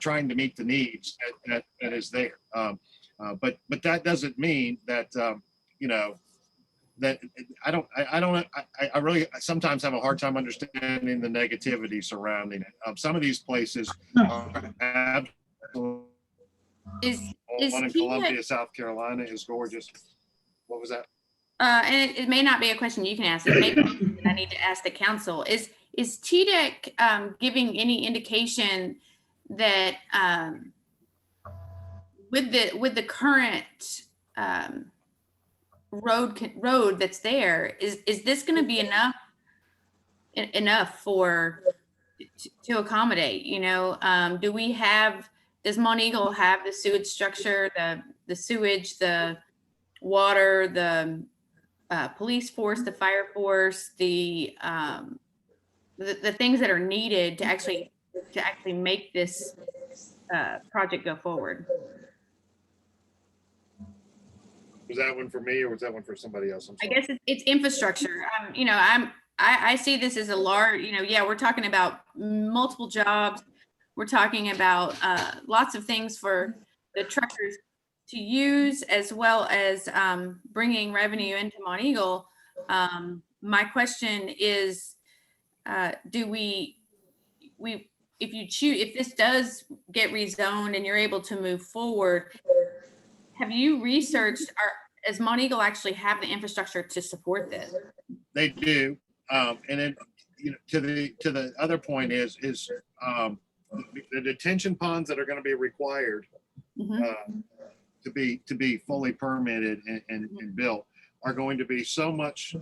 trying to meet the needs that is there. But that doesn't mean that, that I really sometimes have a hard time understanding the negativity surrounding it. Some of these places are absolutely, one in Columbia, South Carolina is gorgeous. What was that? And it may not be a question you can ask. It may be something I need to ask the council. Is TDEC giving any indication that with the current road that's there, is this going to be enough to accommodate? Does Monteagle have the sewage structure, the sewage, the water, the police force, the fire force, the things that are needed to actually make this project go forward? Was that one for me or was that one for somebody else? I guess it's infrastructure. I see this as a large, we're talking about multiple jobs. We're talking about lots of things for the truckers to use, as well as bringing revenue into Monteagle. My question is, if this does get rezoned and you're able to move forward, have you researched, does Monteagle actually have the infrastructure to support this? They do. And then, to the other point is the detention ponds that are going to be required to be fully permitted and built are going to be so much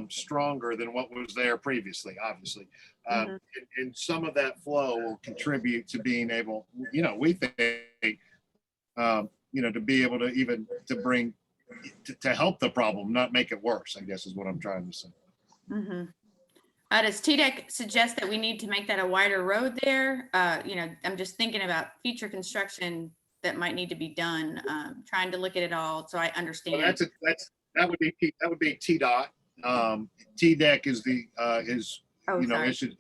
stronger than what was there previously, obviously. And some of that flow will contribute to being able, we think, to be able to even to help the problem, not make it worse, I guess is what I'm trying to say. Does TDEC suggest that we need to make that a wider road there? I'm just thinking about future construction that might need to be done, trying to look at it all so I understand. Well, that would be TDOT. TDEC is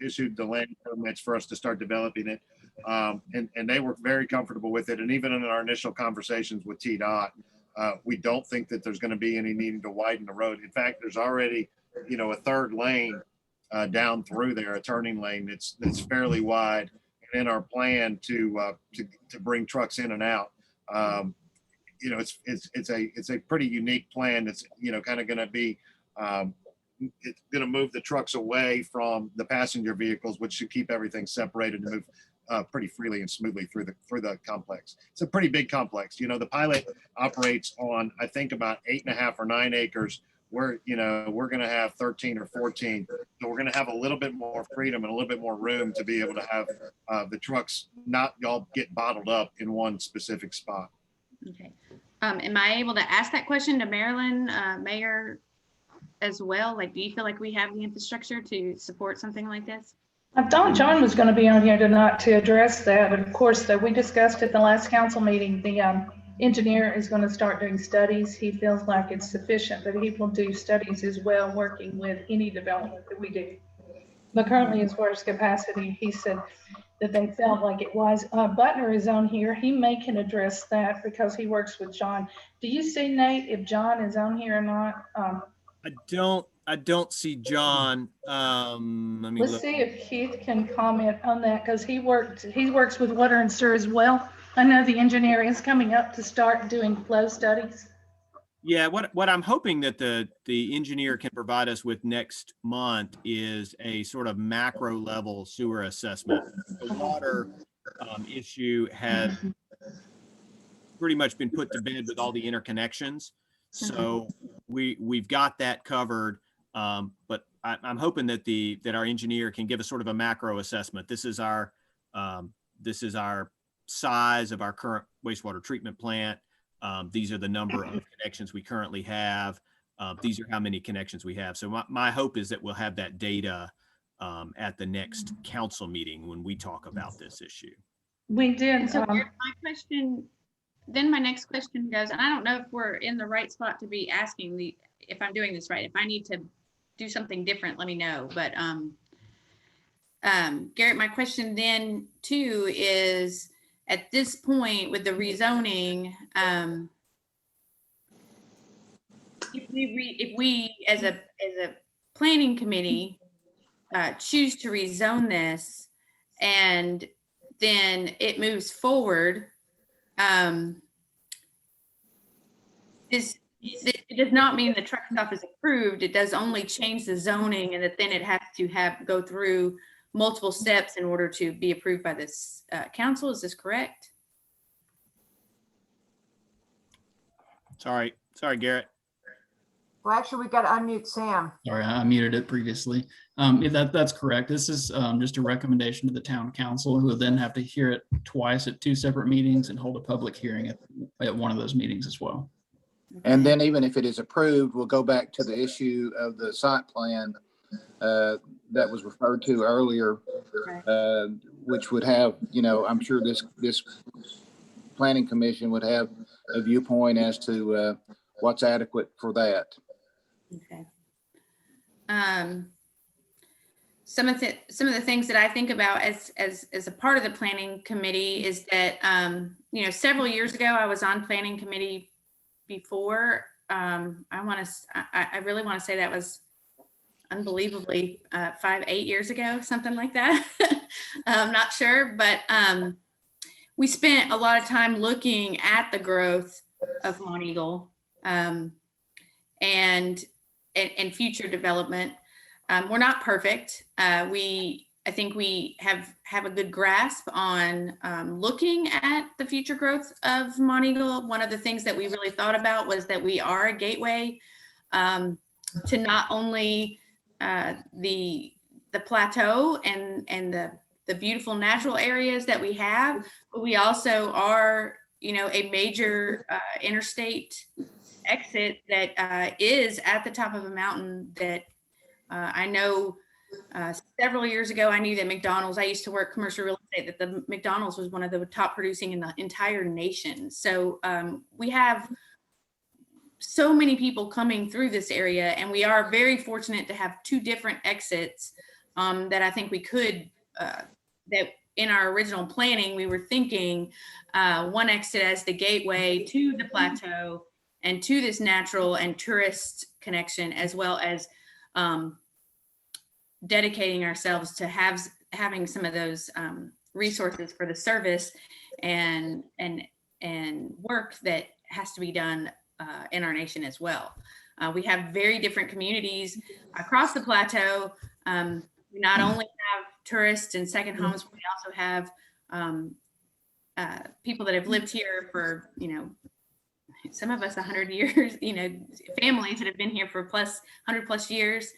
issued the land permits for us to start developing it. And they were very comfortable with it. And even in our initial conversations with TDOT, we don't think that there's going to be any needing to widen the road. In fact, there's already, a third lane down through there, a turning lane that's fairly wide. And in our plan to bring trucks in and out, it's a pretty unique plan. That's kind of going to be it's going to move the trucks away from the passenger vehicles, which should keep everything separated and move pretty freely and smoothly through the complex. It's a pretty big complex. The pilot operates on, I think, about 8.5 or 9 acres. We're going to have 13 or 14. So we're going to have a little bit more freedom and a little bit more room to be able to have the trucks not all get bottled up in one specific spot. Okay. Am I able to ask that question to Maryland Mayor as well? Like, do you feel like we have the infrastructure to support something like this? I thought John was going to be on here tonight to address that. Of course, that we discussed at the last council meeting, the engineer is going to start doing studies. He feels like it's sufficient, but he will do studies as well, working with any development that we do. But currently, as far as capacity, he said that they felt like it was. Butner is on here. He can address that because he works with John. Do you see, Nate, if John is on here or not? I don't see John. Let's see if Keith can comment on that, because he works with water and sewer as well. I know the engineer is coming up to start doing flow studies. Yeah, what I'm hoping that the engineer can provide us with next month is a sort of macro level sewer assessment. The water issue has pretty much been put to bed with all the interconnections. So we've got that covered. But I'm hoping that our engineer can give us sort of a macro assessment. This is our size of our current wastewater treatment plant. These are the number of connections we currently have. These are how many connections we have. So my hope is that we'll have that data at the next council meeting when we talk about this issue. We did. And so my next question goes, and I don't know if we're in the right spot to be asking if I'm doing this right. If I need to do something different, let me know. But Garrett, my question then too is, at this point with the rezoning, if we as a planning committee choose to rezone this and then it moves forward, it does not mean the truck stop is approved. It does only change the zoning, and that then it has to go through multiple steps in order to be approved by this council. Is this correct? Sorry, Garrett. Well, actually, we got to unmute Sam. Sorry, I muted it previously. That's correct. This is just a recommendation to the town council, who will then have to hear it twice at 2 separate meetings and hold a public hearing at one of those meetings as well. And then even if it is approved, we'll go back to the issue of the site plan that was referred to earlier, which would have, I'm sure this planning commission would have a viewpoint as to what's adequate for that. Okay. Some of the things that I think about as a part of the planning committee is that several years ago I was on planning committee before. I really want to say that was unbelievably 5-8 years ago, something like that. I'm not sure, but we spent a lot of time looking at the growth of Monteagle and future development. We're not perfect. I think we have a good grasp on looking at the future growth of Monteagle. One of the things that we really thought about was that we are a gateway to not only the plateau and the beautiful natural areas that we have, but we also are, a major interstate exit that is at the top of a mountain that I know several years ago, I knew that McDonald's, I used to work commercial real estate, that the McDonald's was one of the top producing in the entire nation. So we have so many people coming through this area, and we are very fortunate to have 2 different exits that I think we could, that in our original planning, we were thinking one exit as the gateway to the plateau and to this natural and tourist connection, as well as dedicating ourselves to having some of those resources for the service and work that has to be done in our nation as well. We have very different communities across the plateau. We not only have tourists and second homes, but we also have people that have lived here for, some of us 100 years, families that have been here for 100 plus years.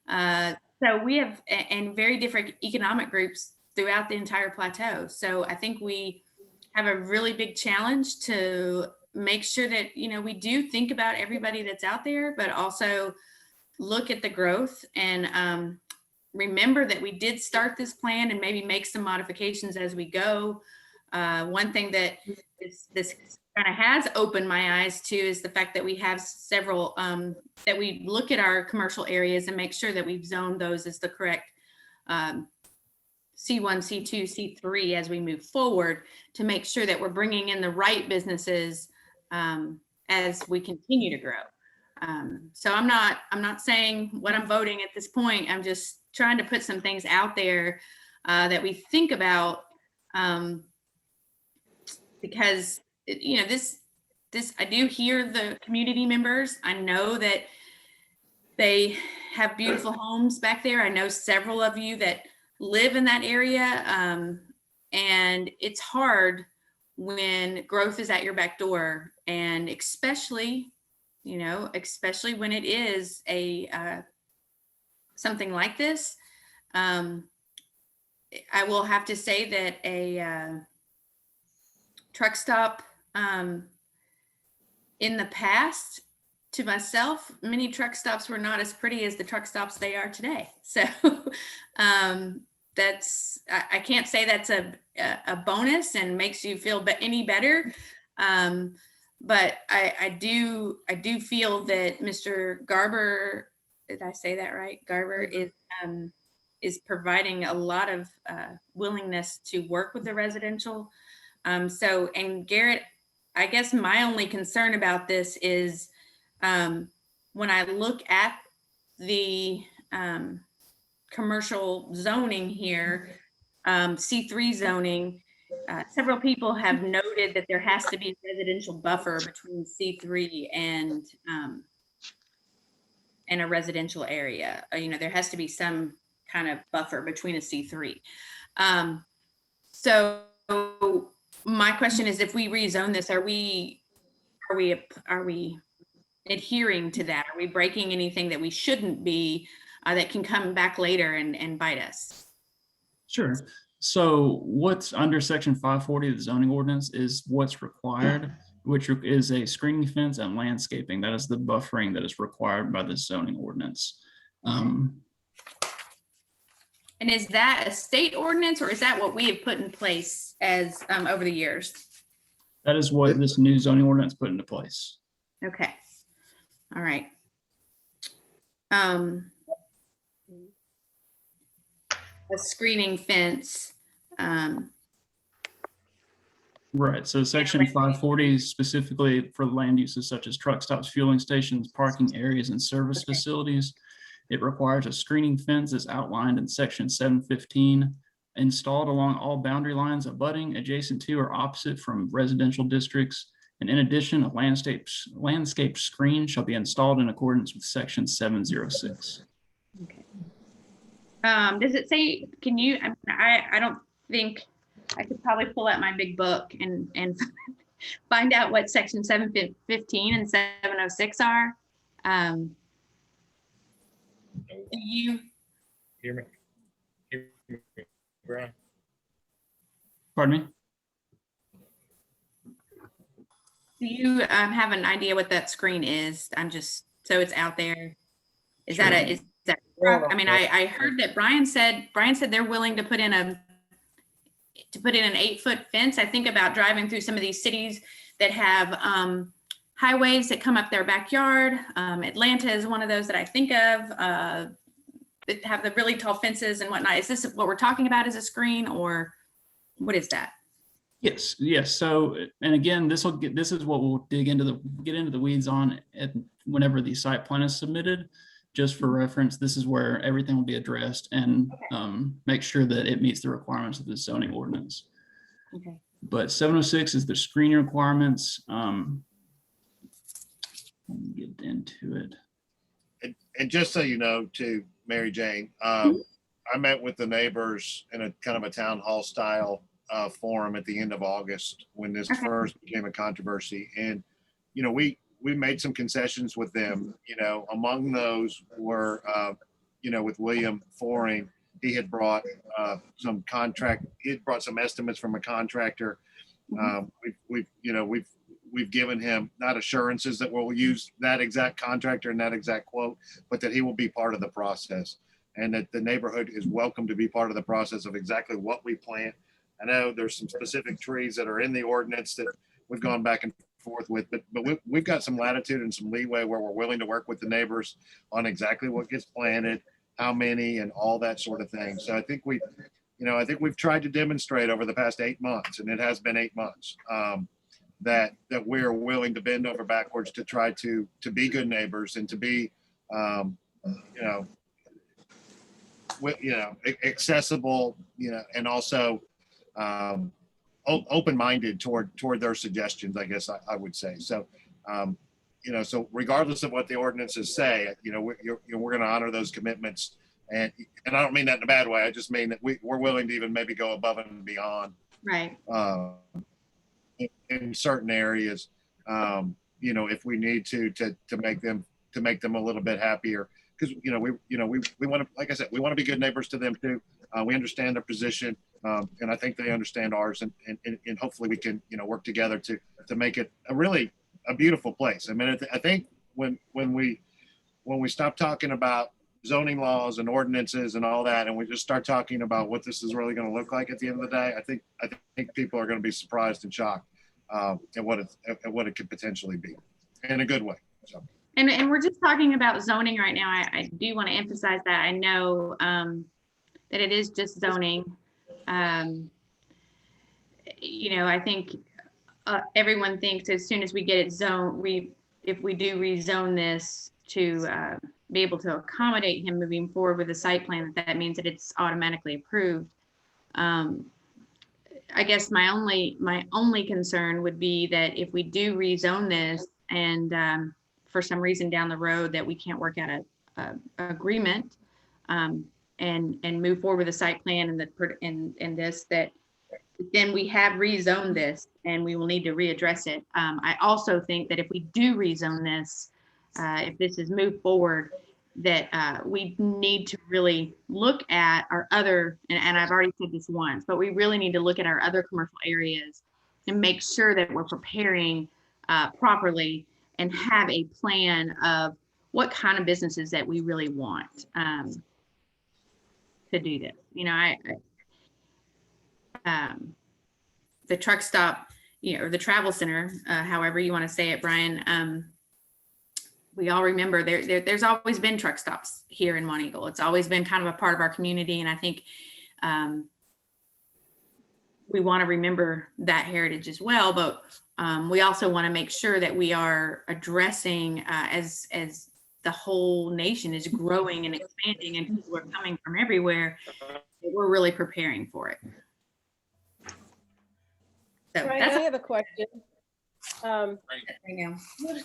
So we have, and very different economic groups throughout the entire plateau. So I think we have a really big challenge to make sure that, we do think about everybody that's out there, but also look at the growth and remember that we did start this plan and maybe make some modifications as we go. One thing that this kind of has opened my eyes to is the fact that we have several, that we look at our commercial areas and make sure that we've zoned those as the correct C1, C2, C3 as we move forward to make sure that we're bringing in the right businesses as we continue to grow. So I'm not saying what I'm voting at this point. I'm just trying to put some things out there that we think about because this I do hear the community members. I know that they have beautiful homes back there. I know several of you that live in that area, and it's hard when growth is at your back door, and especially when it is a something like this. I will have to say that a truck stop in the past, to myself, many truck stops were not as pretty as the truck stops they are today. So that's, I can't say that's a bonus and makes you feel any better. But I do feel that Mr. Garber, did I say that right? Garber is providing a lot of willingness to work with the residential. And Garrett, I guess my only concern about this is when I look at the commercial zoning here, C3 zoning, several people have noted that there has to be a residential buffer between C3 and a residential area. There has to be some kind of buffer between a C3. So my question is, if we rezone this, are we adhering to that? Are we breaking anything that we shouldn't be, that can come back later and bite us? Sure. So what's under section 540 of the zoning ordinance is what's required, which is a screening fence and landscaping. That is the buffering that is required by the zoning ordinance. And is that a state ordinance, or is that what we have put in place as over the years? That is what this new zoning ordinance put into place. Okay. All right. A screening fence. Right. So section 540 is specifically for land uses such as truck stops, fueling stations, parking areas, and service facilities. It requires a screening fence as outlined in section 715, installed along all boundary lines abutting, adjacent to, or opposite from residential districts. And in addition, a landscape screen shall be installed in accordance with section 706. Okay. Does it say, can you, I don't think, I could probably pull out my big book and find out what section 715 and 706 are. Do you hear me? Brian? Pardon me? Do you have an idea what that screen is? I'm just, so it's out there. Is Sure. that I mean, I heard that Brian said they're willing to put in an 8-foot fence. I think about driving through some of these cities that have highways that come up their backyard. Atlanta is one of those that I think of, that have the really tall fences and whatnot. Is this what we're talking about as a screen, or? What is that? Yes, yes. So, and again, this is what we'll get into the weeds on whenever the site plan is submitted. Just for reference, this is where everything will be addressed and make sure that it meets the requirements of the zoning ordinance. Okay. But 706 is the screening requirements. Let me get into it. And just so you know, too, Mary Jane, I met with the neighbors in a kind of a town hall style forum at the end of August when this first became a controversy. And, you know, we made some concessions with them. You know, among those were, you know, with William Foring, he had brought some estimates from a contractor. We've given him not assurances that we'll use that exact contractor and that exact quote, but that he will be part of the process, and that the neighborhood is welcome to be part of the process of exactly what we plant. I know there's some specific trees that are in the ordinance that we've gone back and forth with, but we've got some latitude and some leeway where we're willing to work with the neighbors on exactly what gets planted, how many, and all that sort of thing. So I think we've tried to demonstrate over the past 8 months, and it has been 8 months, that we're willing to bend over backwards to try to be good neighbors and to be, accessible, and also open-minded toward their suggestions, I guess I would say. So, so regardless of what the ordinances say, we're going to honor those commitments. And I don't mean that in a bad way. I just mean that we're willing to even maybe go above and beyond. Right. In certain areas, if we need to make them a little bit happier, because we want to, like I said, we want to be good neighbors to them too. We understand their position, and I think they understand ours, and hopefully we can work together to make it a beautiful place. I mean, I think when we stop talking about zoning laws and ordinances and all that, and we just start talking about what this is really going to look like at the end of the day, I think people are going to be surprised and shocked at what it could potentially be, in a good way. So. And we're just talking about zoning right now. I do want to emphasize that. I know that it is just zoning. I think everyone thinks as soon as we get it zoned, if we do rezone this to be able to accommodate him moving forward with a site plan, that means that it's automatically approved. I guess my only concern would be that if we do rezone this and for some reason down the road that we can't work out a agreement and move forward with a site plan and this, that then we have rezoned this and we will need to readdress it. I also think that if we do rezone this, if this is moved forward, that we need to really look at our other, and I've already said this once, but we really need to look at our other commercial areas and make sure that we're preparing properly and have a plan of what kind of businesses that we really want to do this. The truck stop, or the travel center, however you want to say it, Brian, we all remember there's always been truck stops here in Monteagle. It's always been kind of a part of our community. And I think we want to remember that heritage as well. But we also want to make sure that we are addressing as the whole nation is growing and expanding and people are coming from everywhere, that we're really preparing for it. So Right, I have a question. You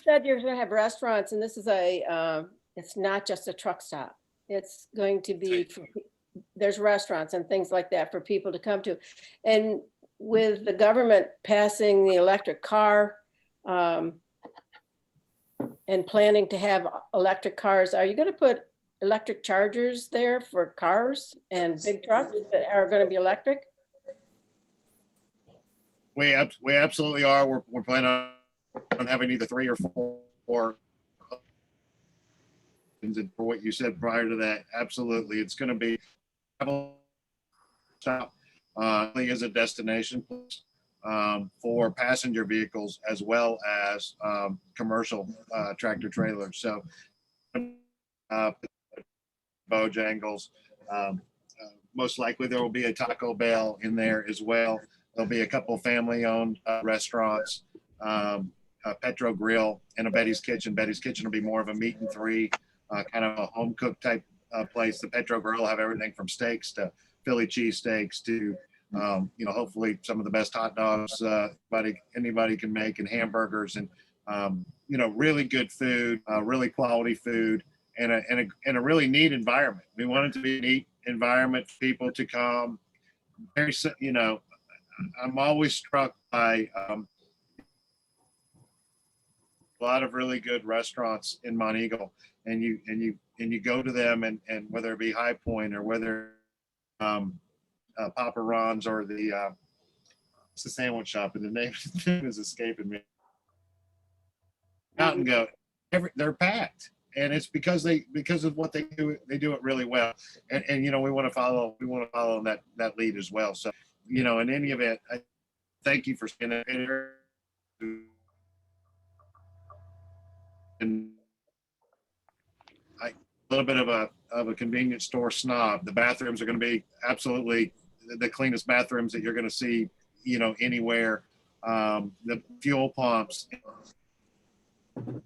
said you're going to have restaurants, and this is it's not just a truck stop. It's going to be, there's restaurants and things like that for people to come to. And with the government passing the electric car and planning to have electric cars, are you going to put electric chargers there for cars and big trucks that are going to be electric? We absolutely are. We're planning on having either 3 or 4. And for what you said prior to that, absolutely, it's going to be stop as a destination for passenger vehicles as well as commercial tractor trailers. So Bojangles, Most likely there will be a Taco Bell in there as well. There'll be a couple family-owned restaurants, Petro Grill, and a Betty's Kitchen. Betty's Kitchen will be more of a meat and three, kind of a home cooked type place. The Petro Grill will have everything from steaks to Philly cheesesteaks to, hopefully some of the best hot dogs anybody can make, and hamburgers, and really good food, really quality food, and a really neat environment. We want it to be a neat environment for people to come. I'm always struck by a lot of really good restaurants in Monteagle, and you go to them, and whether it be High Point or whether Papa Ron's or it's the sandwich shop, and the name is escaping me. Mountain Goat, they're packed, and it's because of what they do. They do it really well, and we want to follow that lead as well. So in any event, I thank you for staying here. And a little bit of a convenience store snob. The bathrooms are going to be absolutely the cleanest bathrooms that you're going to see, anywhere. The fuel pumps,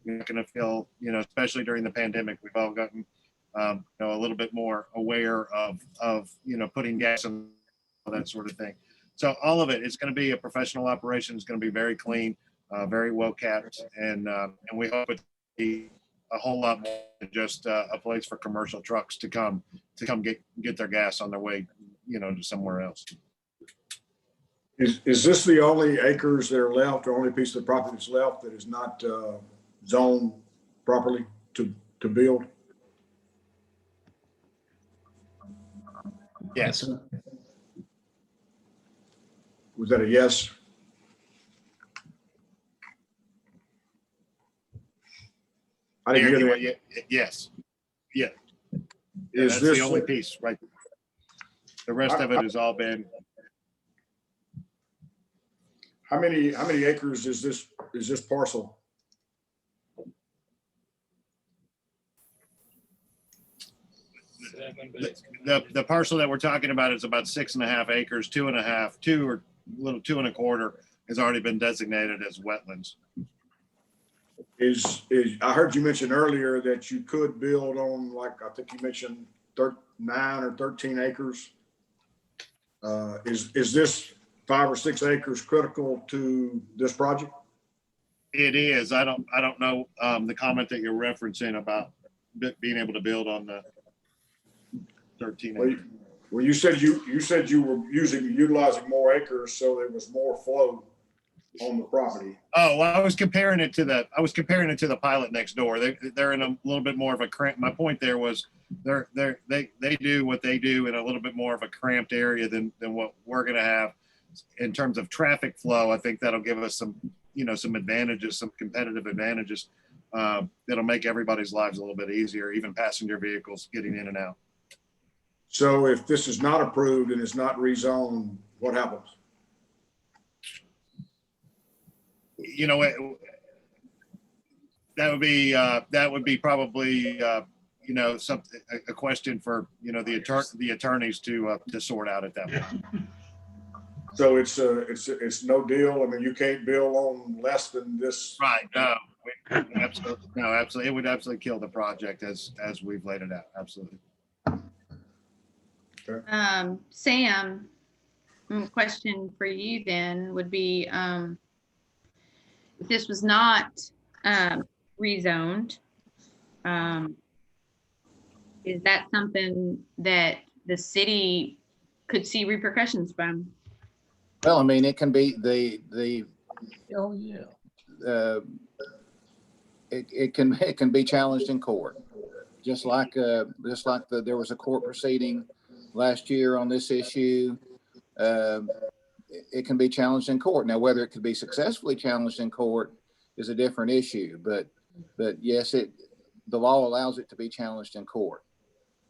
you're going to feel, especially during the pandemic, we've all gotten, a little bit more aware of putting gas and all that sort of thing. So all of it's going to be a professional operation. It's going to be very clean, very well kept, and we hope it to be a whole lot more than just a place for commercial trucks to come get their gas on their way, to somewhere else. Is this the only acres that are left, or only piece of the property that's left that is not zoned properly to build? Yes. Was that a yes? I didn't hear that. Yes. Yeah. Is That's this the only piece, right? The rest of it has all been. How many acres is this parcel? The parcel that we're talking about is about 6.5 acres. 2.5, 2.25 has already been designated as wetlands. I heard you mention earlier that you could build on, like, I think you mentioned 9 or 13 acres. Is this 5 or 6 acres critical to this project? It is. I don't know the comment that you're referencing about being able to build on the 13 acres. Well, you said you were utilizing more acres, so there was more flow on the property. Oh, well, I was comparing it to the pilot next door. They're in a little bit more of a cramped. My point there was they do what they do in a little bit more of a cramped area than what we're going to have in terms of traffic flow. I think that'll give us some advantages, some competitive advantages that'll make everybody's lives a little bit easier, even passenger vehicles getting in and out. So if this is not approved and it's not rezoned, what happens? That would be probably something, a question for the attorneys to sort out at that point. So it's no deal. I mean, you can't build on less than this. Right. No. Absolutely. No. Absolutely. It would absolutely kill the project as we've laid it out. Absolutely. Okay. Sam, question for you then would be, if this was not rezoned, is that something that the city could see repercussions from? Well, I mean, it can be Oh, yeah. it can be challenged in court, just like there was a court proceeding last year on this issue. It can be challenged in court. Now, whether it could be successfully challenged in court is a different issue, but yes, the law allows it to be challenged in court.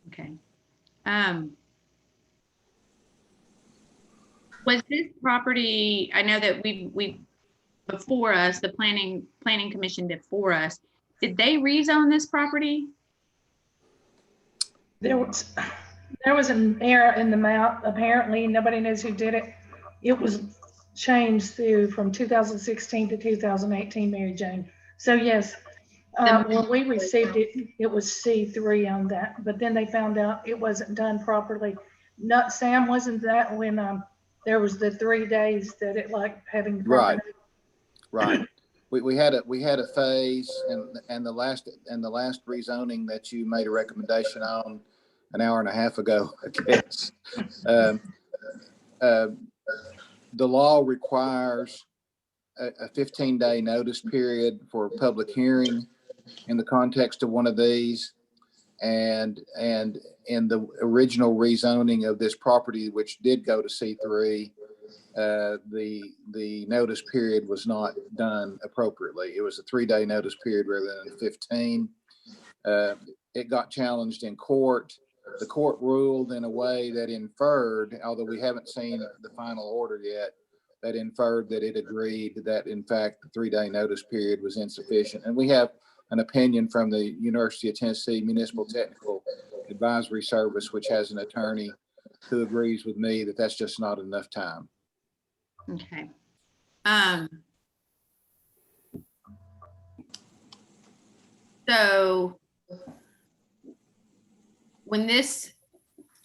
Okay. Was this property, I know that we before us, the planning commission before us, did they rezone this property? There There was an error in the map. Apparently, nobody knows who did it. It was changed from 2016 to 2018, Mary Jane. So yes, when we received it, it was C3 on that, but then they found out it wasn't done properly. Not Sam, wasn't that when there was the 3 days that it like having Right. Right. We had a phase, and the last rezoning that you made a recommendation on an hour and a half ago, I guess. The law requires a 15-day notice period for a public hearing in the context of one of these. And in the original rezoning of this property, which did go to C3, the notice period was not done appropriately. It was a 3-day notice period rather than 15. It got challenged in court. The court ruled in a way that inferred, although we haven't seen the final order yet, that inferred that it agreed that in fact the 3-day notice period was insufficient. And we have an opinion from the University of Tennessee Municipal Technical Advisory Service, which has an attorney who agrees with me that that's just not enough time. Okay. So when this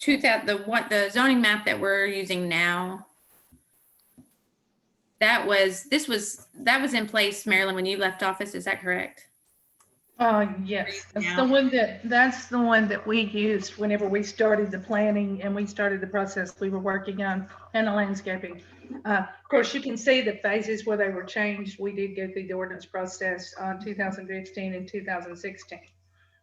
the zoning map that we're using now, that was in place, Marilyn, when you left office, is that correct? Yes, that's the one that we used whenever we started the planning and we started the process we were working on and the landscaping. Of course, you can see the phases where they were changed. We did go through the ordinance process on 2015 and 2016.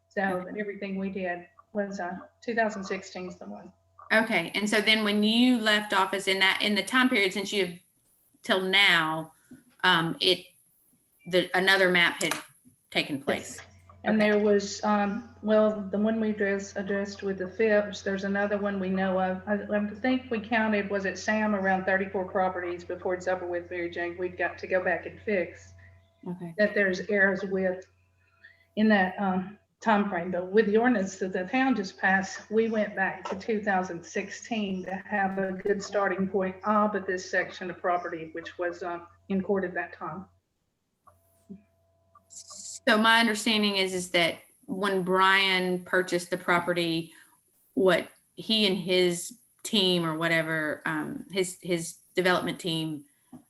So everything we did was 2016 is the one. Okay, and so then when you left office in the time period since you till now, another map had taken place. Yes. And there was, the one we addressed with the Phipps, there's another one we know of. I think we counted, was it Sam, around 34 properties before it's over with, Mary Jane. We've got to go back and fix that there's errors with in that time frame. But with the ordinance that the town just passed, we went back to 2016 to have a good starting point but this section of property, which was in court at that time. So my understanding is that when Brian purchased the property, what he and his team or whatever, his development team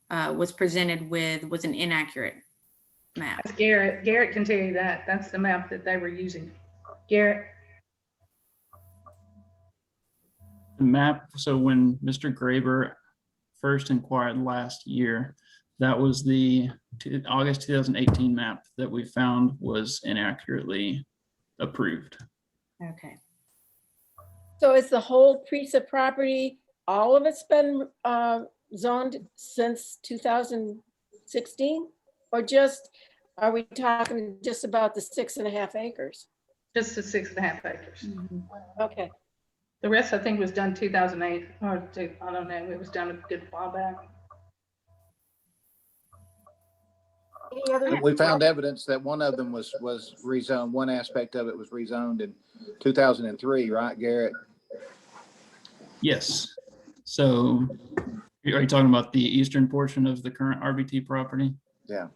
was presented with was an inaccurate map. That's Garrett. Garrett can tell you that. That's the map that they were using. Garrett. The map, so when Mr. Graber first inquired last year, that was the August 2018 map that we found was inaccurately approved. Okay. So is the whole piece of property, all of it's been zoned since 2016? Or just, are we talking just about the 6.5 acres? Just the 6.5 acres. Mm-hmm. Okay. The rest, I think, was done 2008 or I don't know. It was done a good while back. We found evidence that one of them was rezoned. One aspect of it was rezoned in 2003, right, Garrett? Yes. So are you talking about the eastern portion of the current RBT property? Yeah.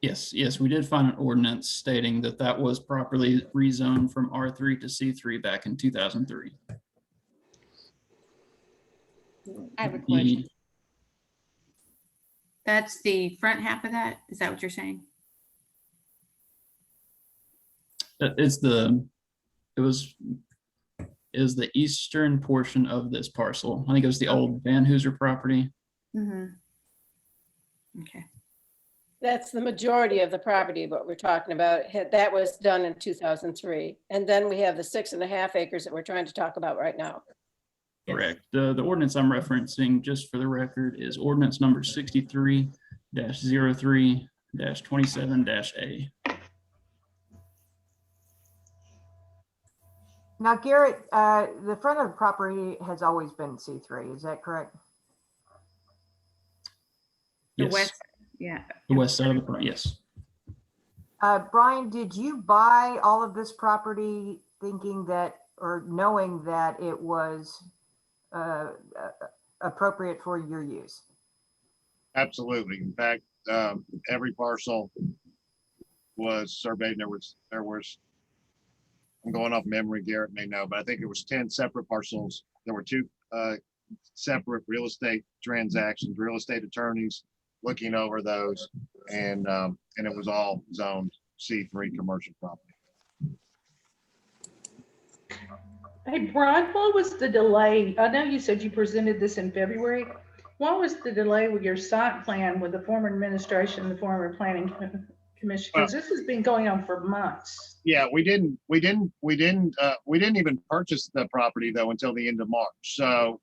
Yes, we did find an ordinance stating that that was properly rezoned from R3 to C3 back in 2003. I have a question. That's the front half of that? Is that what you're saying? It was the eastern portion of this parcel. I think it was the old Van Hooser property. Mm-hmm. Okay. That's the majority of the property, what we're talking about. That was done in 2003. And then we have the 6.5 acres that we're trying to talk about right now. Correct. The ordinance I'm referencing, just for the record, is ordinance number 63-03-27-A. Now, Garrett, the front of the property has always been C3, is that correct? The Yes. west, yeah. The west side of the front, yes. Brian, did you buy all of this property thinking that or knowing that it was appropriate for your use. Absolutely. In fact, every parcel was surveyed. There was, I'm going off memory, Garrett may know, but I think it was 10 separate parcels. There were 2 separate real estate transactions, real estate attorneys looking over those, and it was all zoned C3 commercial property. Hey, Brian, what was the delay? I know you said you presented this in February. What was the delay with your site plan with the former administration, the former planning commission? Because this has been going on for months. Yeah, we didn't even purchase the property though until the end of March. So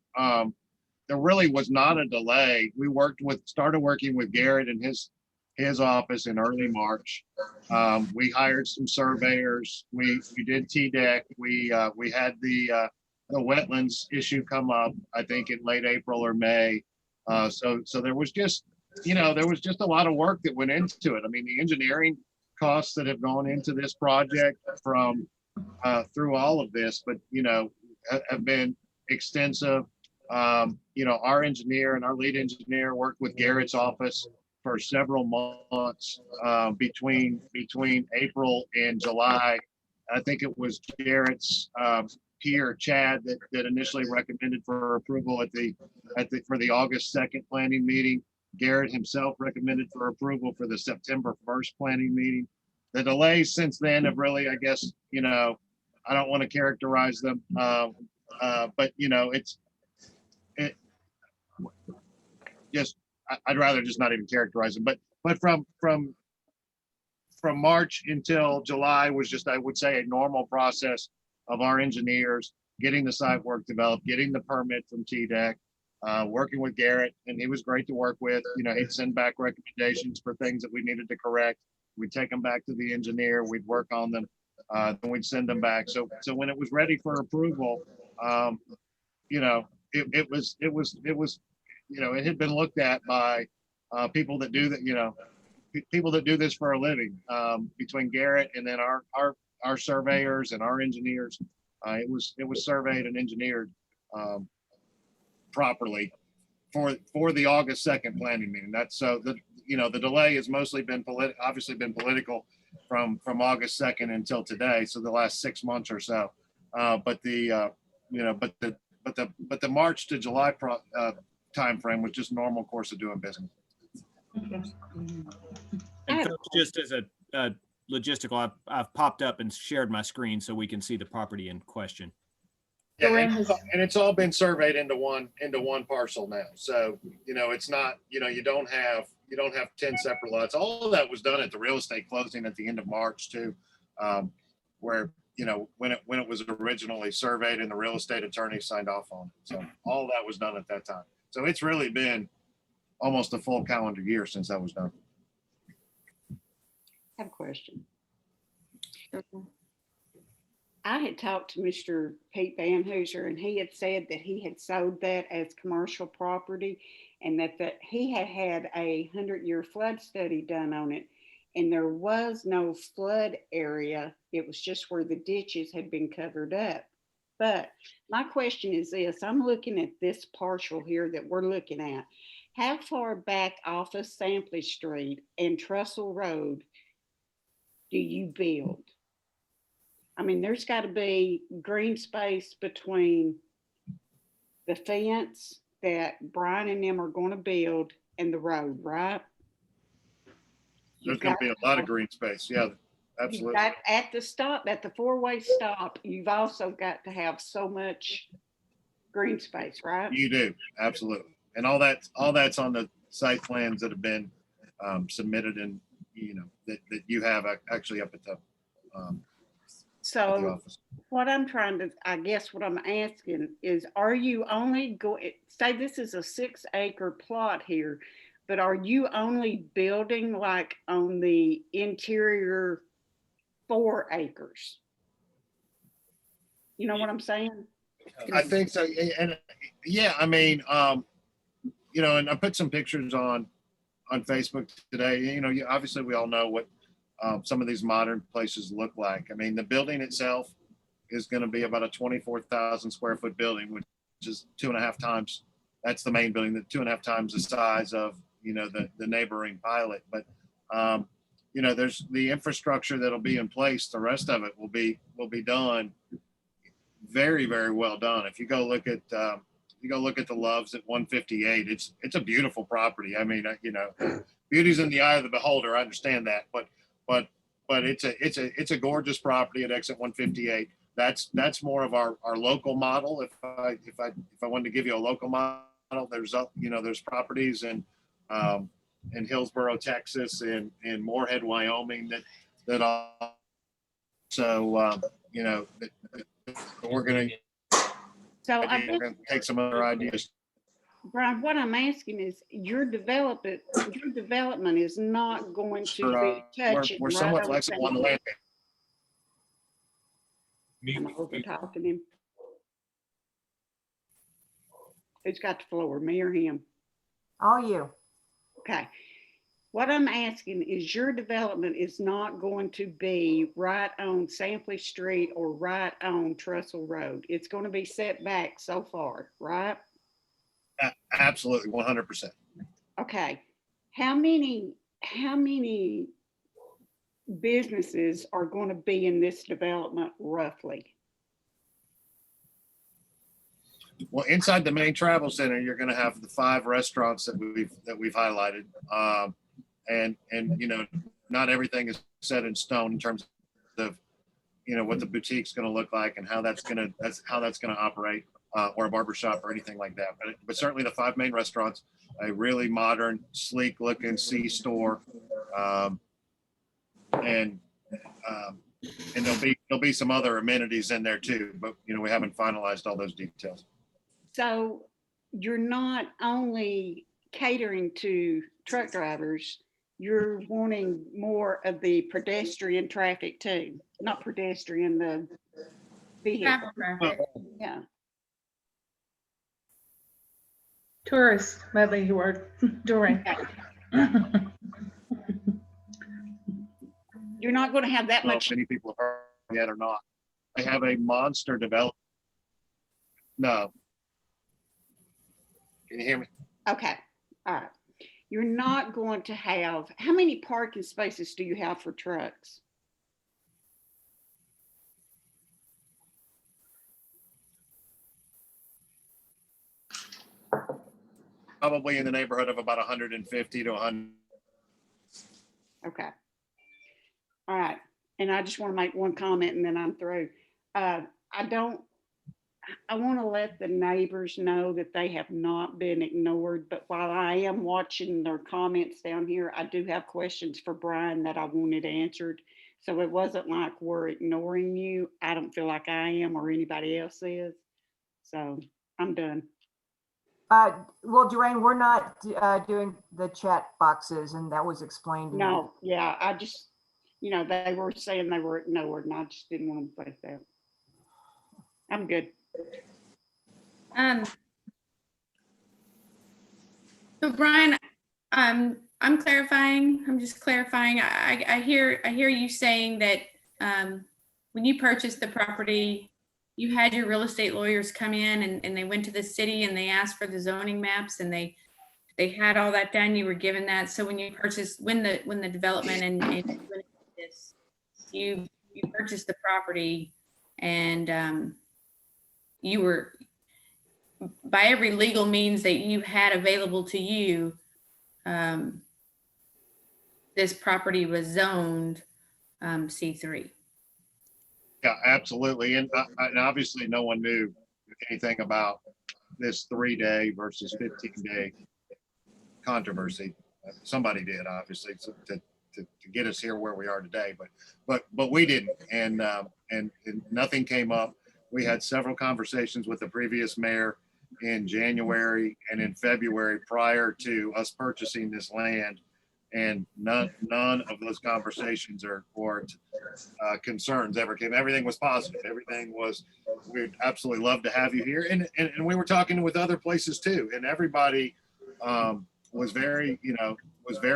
there really was not a delay. We started working with Garrett and his office in early March. We hired some surveyors. We did TDEC. We had the wetlands issue come up, I think in late April or May. So there was just, there was just a lot of work that went into it. I mean, the engineering costs that have gone into this project from through all of this, but have been extensive. Our engineer and our lead engineer worked with Garrett's office for several months between April and July. I think it was Garrett's peer Chad that initially recommended for approval for the August 2nd planning meeting. Garrett himself recommended for approval for the September 1st planning meeting. The delays since then have really, I guess, I don't want to characterize them, but I'd rather just not even characterize them. But from March until July was just, I would say, a normal process of our engineers getting the site work developed, getting the permit from TDEC, working with Garrett, and he was great to work with. He'd send back recommendations for things that we needed to correct. We'd take them back to the engineer. We'd work on them. Then we'd send them back. So when it was ready for approval, it had been looked at by people that do that, people that do this for a living, between Garrett and then our surveyors and our engineers. It was surveyed and engineered properly for the August 2nd planning meeting. That's so the delay has mostly been obviously been political from August 2nd until today. So the last 6 months or so. But the March to July timeframe was just normal course of doing business. And folks, just as a logistical, I've popped up and shared my screen so we can see the property in question. Yeah, and it's all been surveyed into one parcel now. So it's not, you don't have 10 separate lots. All of that was done at the real estate closing at the end of March too, where when it was originally surveyed and the real estate attorney signed off on it. So all that was done at that time. So it's really been almost a full calendar year since that was done. I have a question. I had talked to Mr. Pete Van Hooser, and he had said that he had sold that as commercial property, and that he had had a 100-year flood study done on it, and there was no flood area. It was just where the ditches had been covered up. But my question is this: I'm looking at this parcel here that we're looking at. How far back off of Sampley Street and Trussell Road do you build? I mean, there's got to be green space between the fence that Brian and them are going to build and the road, right? There's going to be a lot of green space. Yeah, absolutely. At the stop, at the four-way stop, you've also got to have so much green space, right? You do, absolutely. And all that's on the site plans that have been submitted, and that you have actually up at the So what I'm trying to, I guess what I'm asking is, are you only going, say this is a 6-acre plot here, but are you only building like on the interior 4 acres? You know what I'm saying? I think so. And yeah, I mean, and I put some pictures on Facebook today. Obviously we all know what some of these modern places look like. I mean, the building itself is going to be about a 24,000 square foot building, which is 2.5 times. That's the main building, the 2.5 times the size of, the neighboring pilot. But, there's the infrastructure that'll be in place. The rest of it will be done very, very well done. If you go look at, the Loves at 158, it's a beautiful property. I mean, beauty's in the eye of the beholder. I understand that, but it's a gorgeous property at exit 158. That's more of our local model. If I wanted to give you a local model, there's properties in Hillsborough, Texas, and Moorhead, Wyoming that also we're going to take some other ideas. Brian, what I'm asking is your development is not going to be touching. We're somewhat flexible on the land. I'm over talking him. Who's got the floor, me or him? All you. Okay. What I'm asking is your development is not going to be right on Sampley Street or right on Trestle Road. It's going to be set back so far, right? Absolutely, 100%. Okay. How many businesses are going to be in this development roughly? Well, inside the main travel center, you're going to have the 5 restaurants that we've highlighted, and not everything is set in stone in terms of what the boutique's going to look like and how that's going to operate, or a barbershop or anything like that. But certainly the 5 main restaurants, a really modern, sleek looking C-store, and there'll be some other amenities in there too. But we haven't finalized all those details. So you're not only catering to truck drivers, you're wanting more of the pedestrian traffic too. Not pedestrian, the vehicle. Yeah. Tourists, might be your word, during. You're not going to have that much. Many people have heard yet or not. They have a monster development. No. Can you hear me? Okay. All right. You're not going to have, how many parking spaces do you have for trucks? Probably in the neighborhood of about 150 to 100. Okay. All right. And I just want to make one comment and then I'm through. I want to let the neighbors know that they have not been ignored, but while I am watching their comments down here, I do have questions for Brian that I wanted answered. So it wasn't like we're ignoring you. I don't feel like I am or anybody else is. So I'm done. Well, Dwayne, we're not doing the chat boxes, and that was explained. No, yeah, I just, they were saying they were ignored, and I just didn't want to play that. I'm good. So Brian, I'm clarifying. I'm just clarifying. I hear you saying that when you purchased the property, you had your real estate lawyers come in and they went to the city and they asked for the zoning maps and they had all that done. You were given that. So when you purchased, when the development and this, you purchased the property and you were, by every legal means that you had available to you, this property was zoned C3. Yeah, absolutely. And obviously no one knew anything about this 3-day versus 15-day controversy. Somebody did, obviously, to get us here where we are today, but we didn't. And nothing came up. We had several conversations with the previous mayor in January and in February prior to us purchasing this land. And none of those conversations or concerns ever came. Everything was positive. Everything was, we'd absolutely love to have you here. And we were talking with other places too. And everybody was very,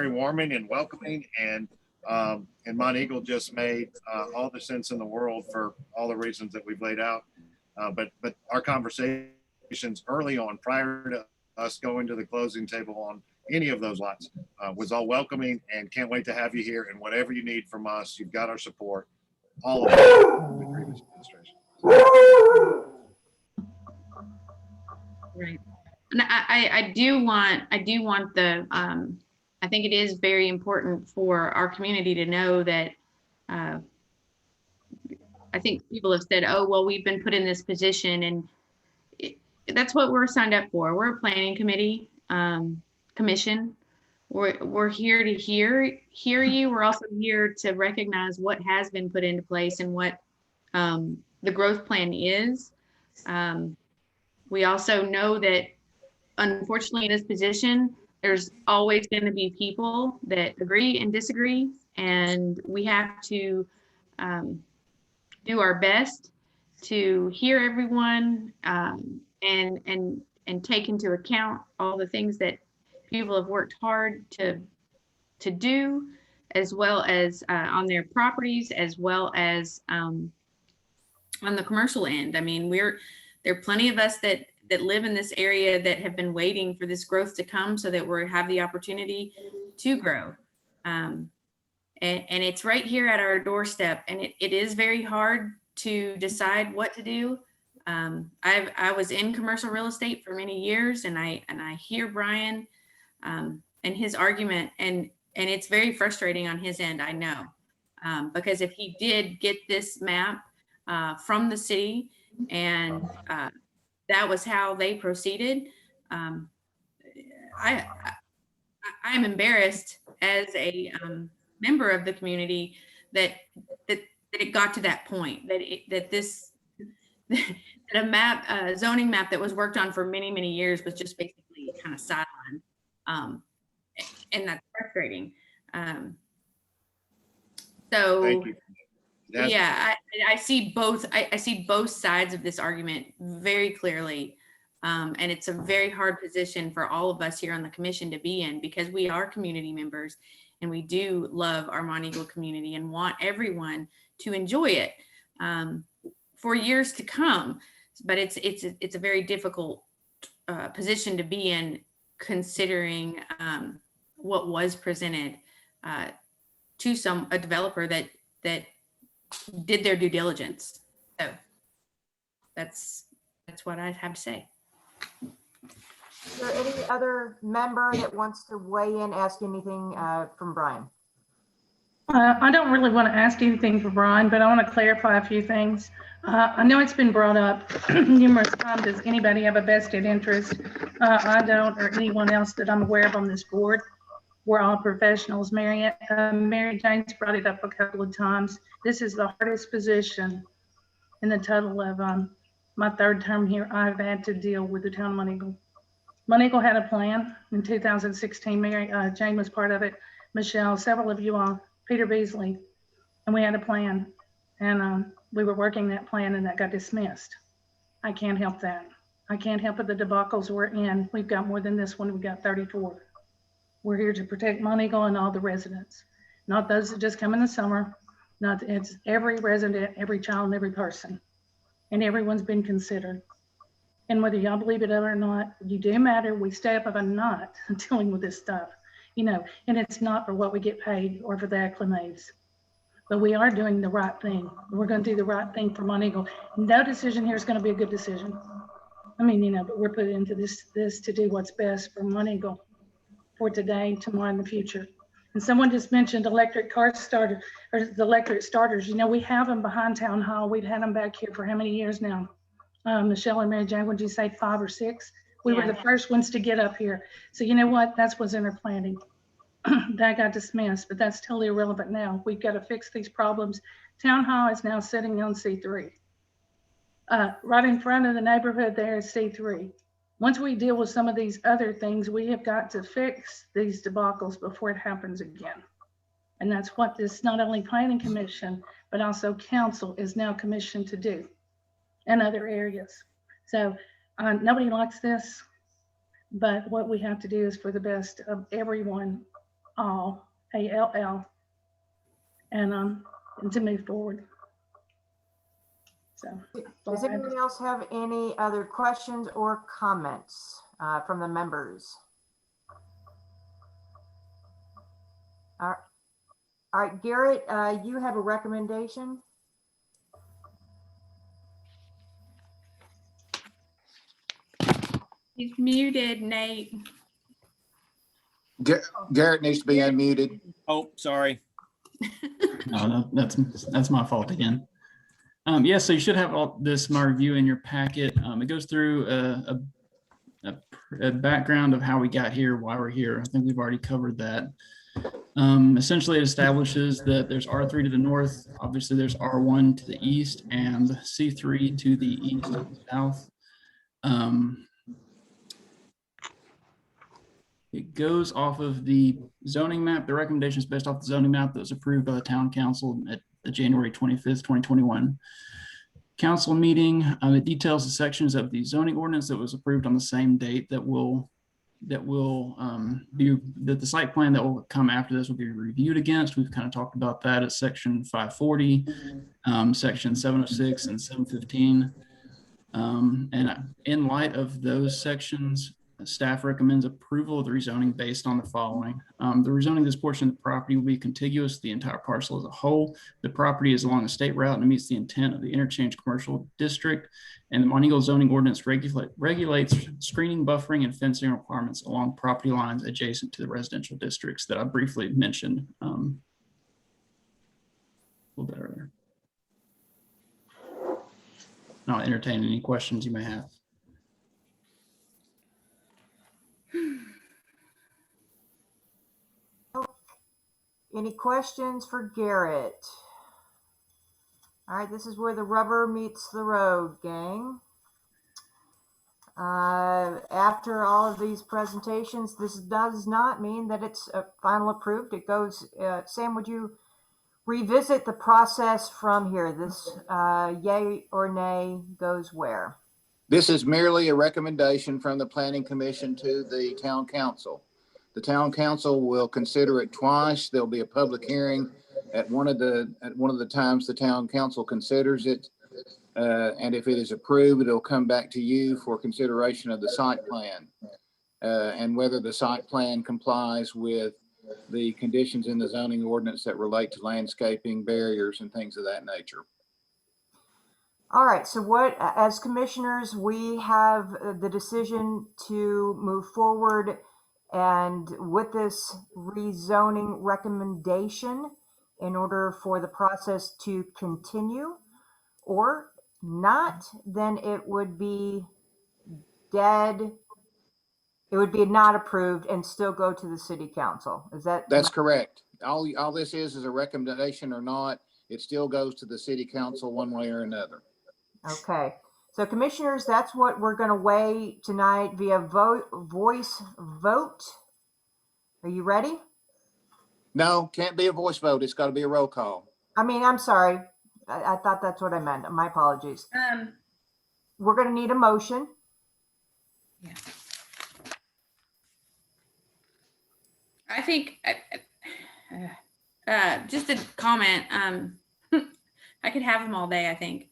warming and welcoming. And And Monteagle just made all the sense in the world for all the reasons that we've laid out. But our conversations early on, prior to us going to the closing table on any of those lots, was all welcoming, and can't wait to have you here. And whatever you need from us, you've got our support. All of the previous administration. Right. And I do want the, I think it is very important for our community to know that, I think people have said, oh, well, we've been put in this position, and that's what we're signed up for. We're a planning committee, commission. We're here to hear you. We're also here to recognize what has been put into place and what the growth plan is. We also know that, unfortunately, in this position, there's always going to be people that agree and disagree, and we have to do our best to hear everyone and take into account all the things that people have worked hard to do, as well as on their properties, as well as on the commercial end. I mean, there are plenty of us that live in this area that have been waiting for this growth to come so that we have the opportunity to grow. And it's right here at our doorstep, and it is very hard to decide what to do. I was in commercial real estate for many years, and I hear Brian and his argument, and it's very frustrating on his end, I know, because if he did get this map from the city, and that was how they proceeded, I'm embarrassed as a member of the community that it got to that point, that a map, zoning map that was worked on for many, many years was just basically kind of sidelined. And that's frustrating. So Thank you. yeah, I see both. I see both sides of this argument very clearly. And it's a very hard position for all of us here on the commission to be in, because we are community members and we do love our Monteagle community and want everyone to enjoy it for years to come. But it's a very difficult position to be in, considering what was presented to a developer that did their due diligence. So that's what I have to say. Is there any other member that wants to weigh in, ask anything from Brian? I don't really want to ask anything for Brian, but I want to clarify a few things. I know it's been brought up numerous times. Does anybody have a vested interest? I don't, or anyone else that I'm aware of on this board. We're all professionals. Mary Jane's brought it up a couple of times. This is the hardest position in the total of my third term here I've had to deal with the town of Monteagle. Monteagle had a plan in 2016. Mary Jane was part of it. Michelle, several of you all, Peter Beasley, and we had a plan, and we were working that plan, and that got dismissed. I can't help that. I can't help it. The debacles we're in. We've got more than this one. We've got 34. We're here to protect Monteagle and all the residents, not those that just come in the summer. Not, it's every resident, every child, and every person, and everyone's been considered. And whether y'all believe it or not, you do matter. We stay up of a night dealing with this stuff, you know, and it's not for what we get paid or for the acclimates, but we are doing the right thing. We're going to do the right thing for Monteagle. No decision here is going to be a good decision. I mean, you know, but we're put into this to do what's best for Monteagle for today, tomorrow, and the future. And someone just mentioned electric car starter, or the electric starters. You know, we have them behind Town Hall. We've had them back here for how many years now? Michelle and Mary Jane, would you say 5 or 6? We were the first ones to get up here. So you know what? That's what's in our planning. That got dismissed, but that's totally irrelevant now. We've got to fix these problems. Town Hall is now sitting on C3. Right in front of the neighborhood there is C3. Once we deal with some of these other things, we have got to fix these debacles before it happens again. And that's what this not only planning commission, but also council is now commissioned to do in other areas. So nobody likes this, but what we have to do is for the best of everyone, all, ALL, and to move forward. So, Does anybody else have any other questions or comments from the members? All right, Garrett, you have a recommendation? He's muted, Nate. Garrett needs to be unmuted. Oh, sorry. No, that's my fault again. Yeah, so you should have all this, my review in your packet. It goes through a background of how we got here, why we're here. I think we've already covered that. Essentially, it establishes that there's R3 to the north. Obviously, there's R1 to the east and C3 to the east and south. It goes off of the zoning map. The recommendation is based off the zoning map that was approved by the town council at the January 25th, 2021 council meeting. It details the sections of the zoning ordinance that was approved on the same date that the site plan that will come after this will be reviewed against. We've kind of talked about that at section 540, section 706 and 715. And in light of those sections, staff recommends approval of the rezoning based on the following. The rezoning of this portion of the property will be contiguous to the entire parcel as a whole. The property is along a state route and meets the intent of the interchange commercial district. And the Monteagle zoning ordinance regulates screening, buffering, and fencing requirements along property lines adjacent to the residential districts that I briefly mentioned a little bit earlier. I'll entertain any questions you may have. Any questions for Garrett? All right, this is where the rubber meets the road, gang. After all of these presentations, this does not mean that it's final approved. It goes, Sam, would you revisit the process from here? This yay or nay goes where? This is merely a recommendation from the Planning Commission to the Town Council. The Town Council will consider it twice. There'll be a public hearing at one of the times the Town Council considers it. And if it is approved, it'll come back to you for consideration of the site plan and whether the site plan complies with the conditions in the zoning ordinance that relate to landscaping, barriers, and things of that nature. All right, so what, as commissioners, we have the decision to move forward and with this rezoning recommendation in order for the process to continue, or not, then it would be dead. It would be not approved and still go to the city council. Is that? That's correct. All this is a recommendation or not. It still goes to the city council one way or another. Okay. So commissioners, that's what we're going to weigh tonight via voice vote. Are you ready? No, can't be a voice vote. It's got to be a roll call. I mean, I'm sorry. I thought that's what I meant. My apologies. We're going to need a motion. Yeah. I think just a comment. I could have them all day. I think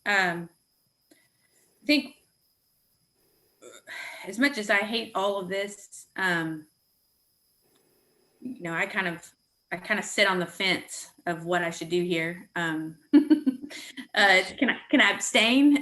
as much as I hate all of this, you know, I kind of sit on the fence of what I should do here. Can I abstain?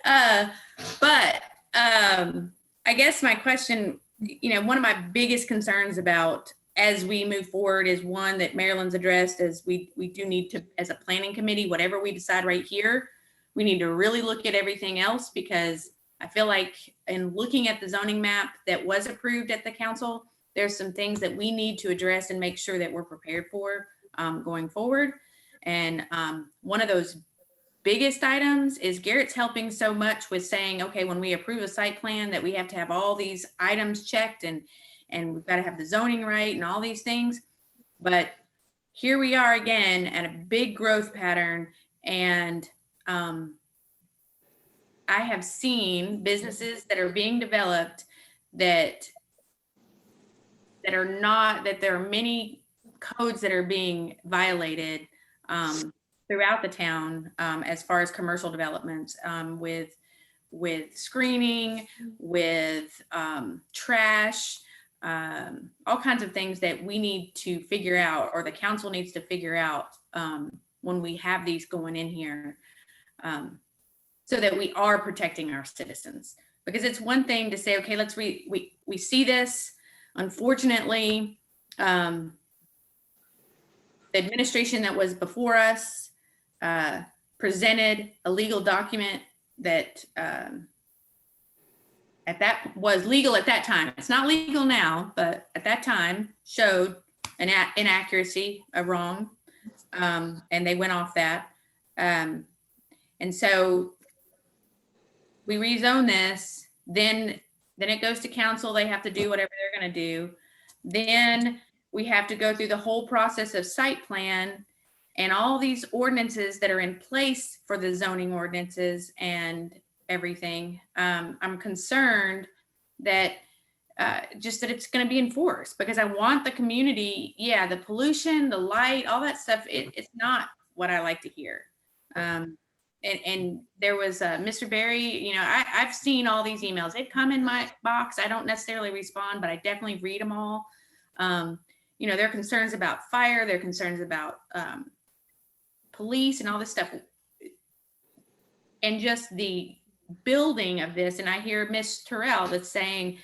But I guess my question, you know, one of my biggest concerns about as we move forward is one that Marilyn's addressed, is we do need to, as a planning committee, whatever we decide right here, we need to really look at everything else, because I feel like in looking at the zoning map that was approved at the council, there's some things that we need to address and make sure that we're prepared for going forward. And one of those biggest items is Garrett's helping so much with saying, okay, when we approve a site plan, that we have to have all these items checked and we've got to have the zoning right and all these things. But here we are again at a big growth pattern. And I have seen businesses that are being developed that there are many codes that are being violated throughout the town as far as commercial developments with screening, with trash, all kinds of things that we need to figure out, or the council needs to figure out when we have these going in here, so that we are protecting our citizens. Because it's one thing to say, okay, we see this. Unfortunately, the administration that was before us presented a legal document that was legal at that time. It's not legal now, but at that time showed an inaccuracy, a wrong, and they went off that. And so we rezone this, then it goes to council. They have to do whatever they're going to do. Then we have to go through the whole process of site plan and all these ordinances that are in place for the zoning ordinances and everything. I'm concerned that just that it's going to be enforced, because I want the community, the pollution, the light, all that stuff. It's not what I like to hear. And there was Mr. Berry, I've seen all these emails. They come in my box. I don't necessarily respond, but I definitely read them all. There are concerns about fire. There are concerns about police and all this stuff. And just the building of this. And I hear Miss Terrell that's saying,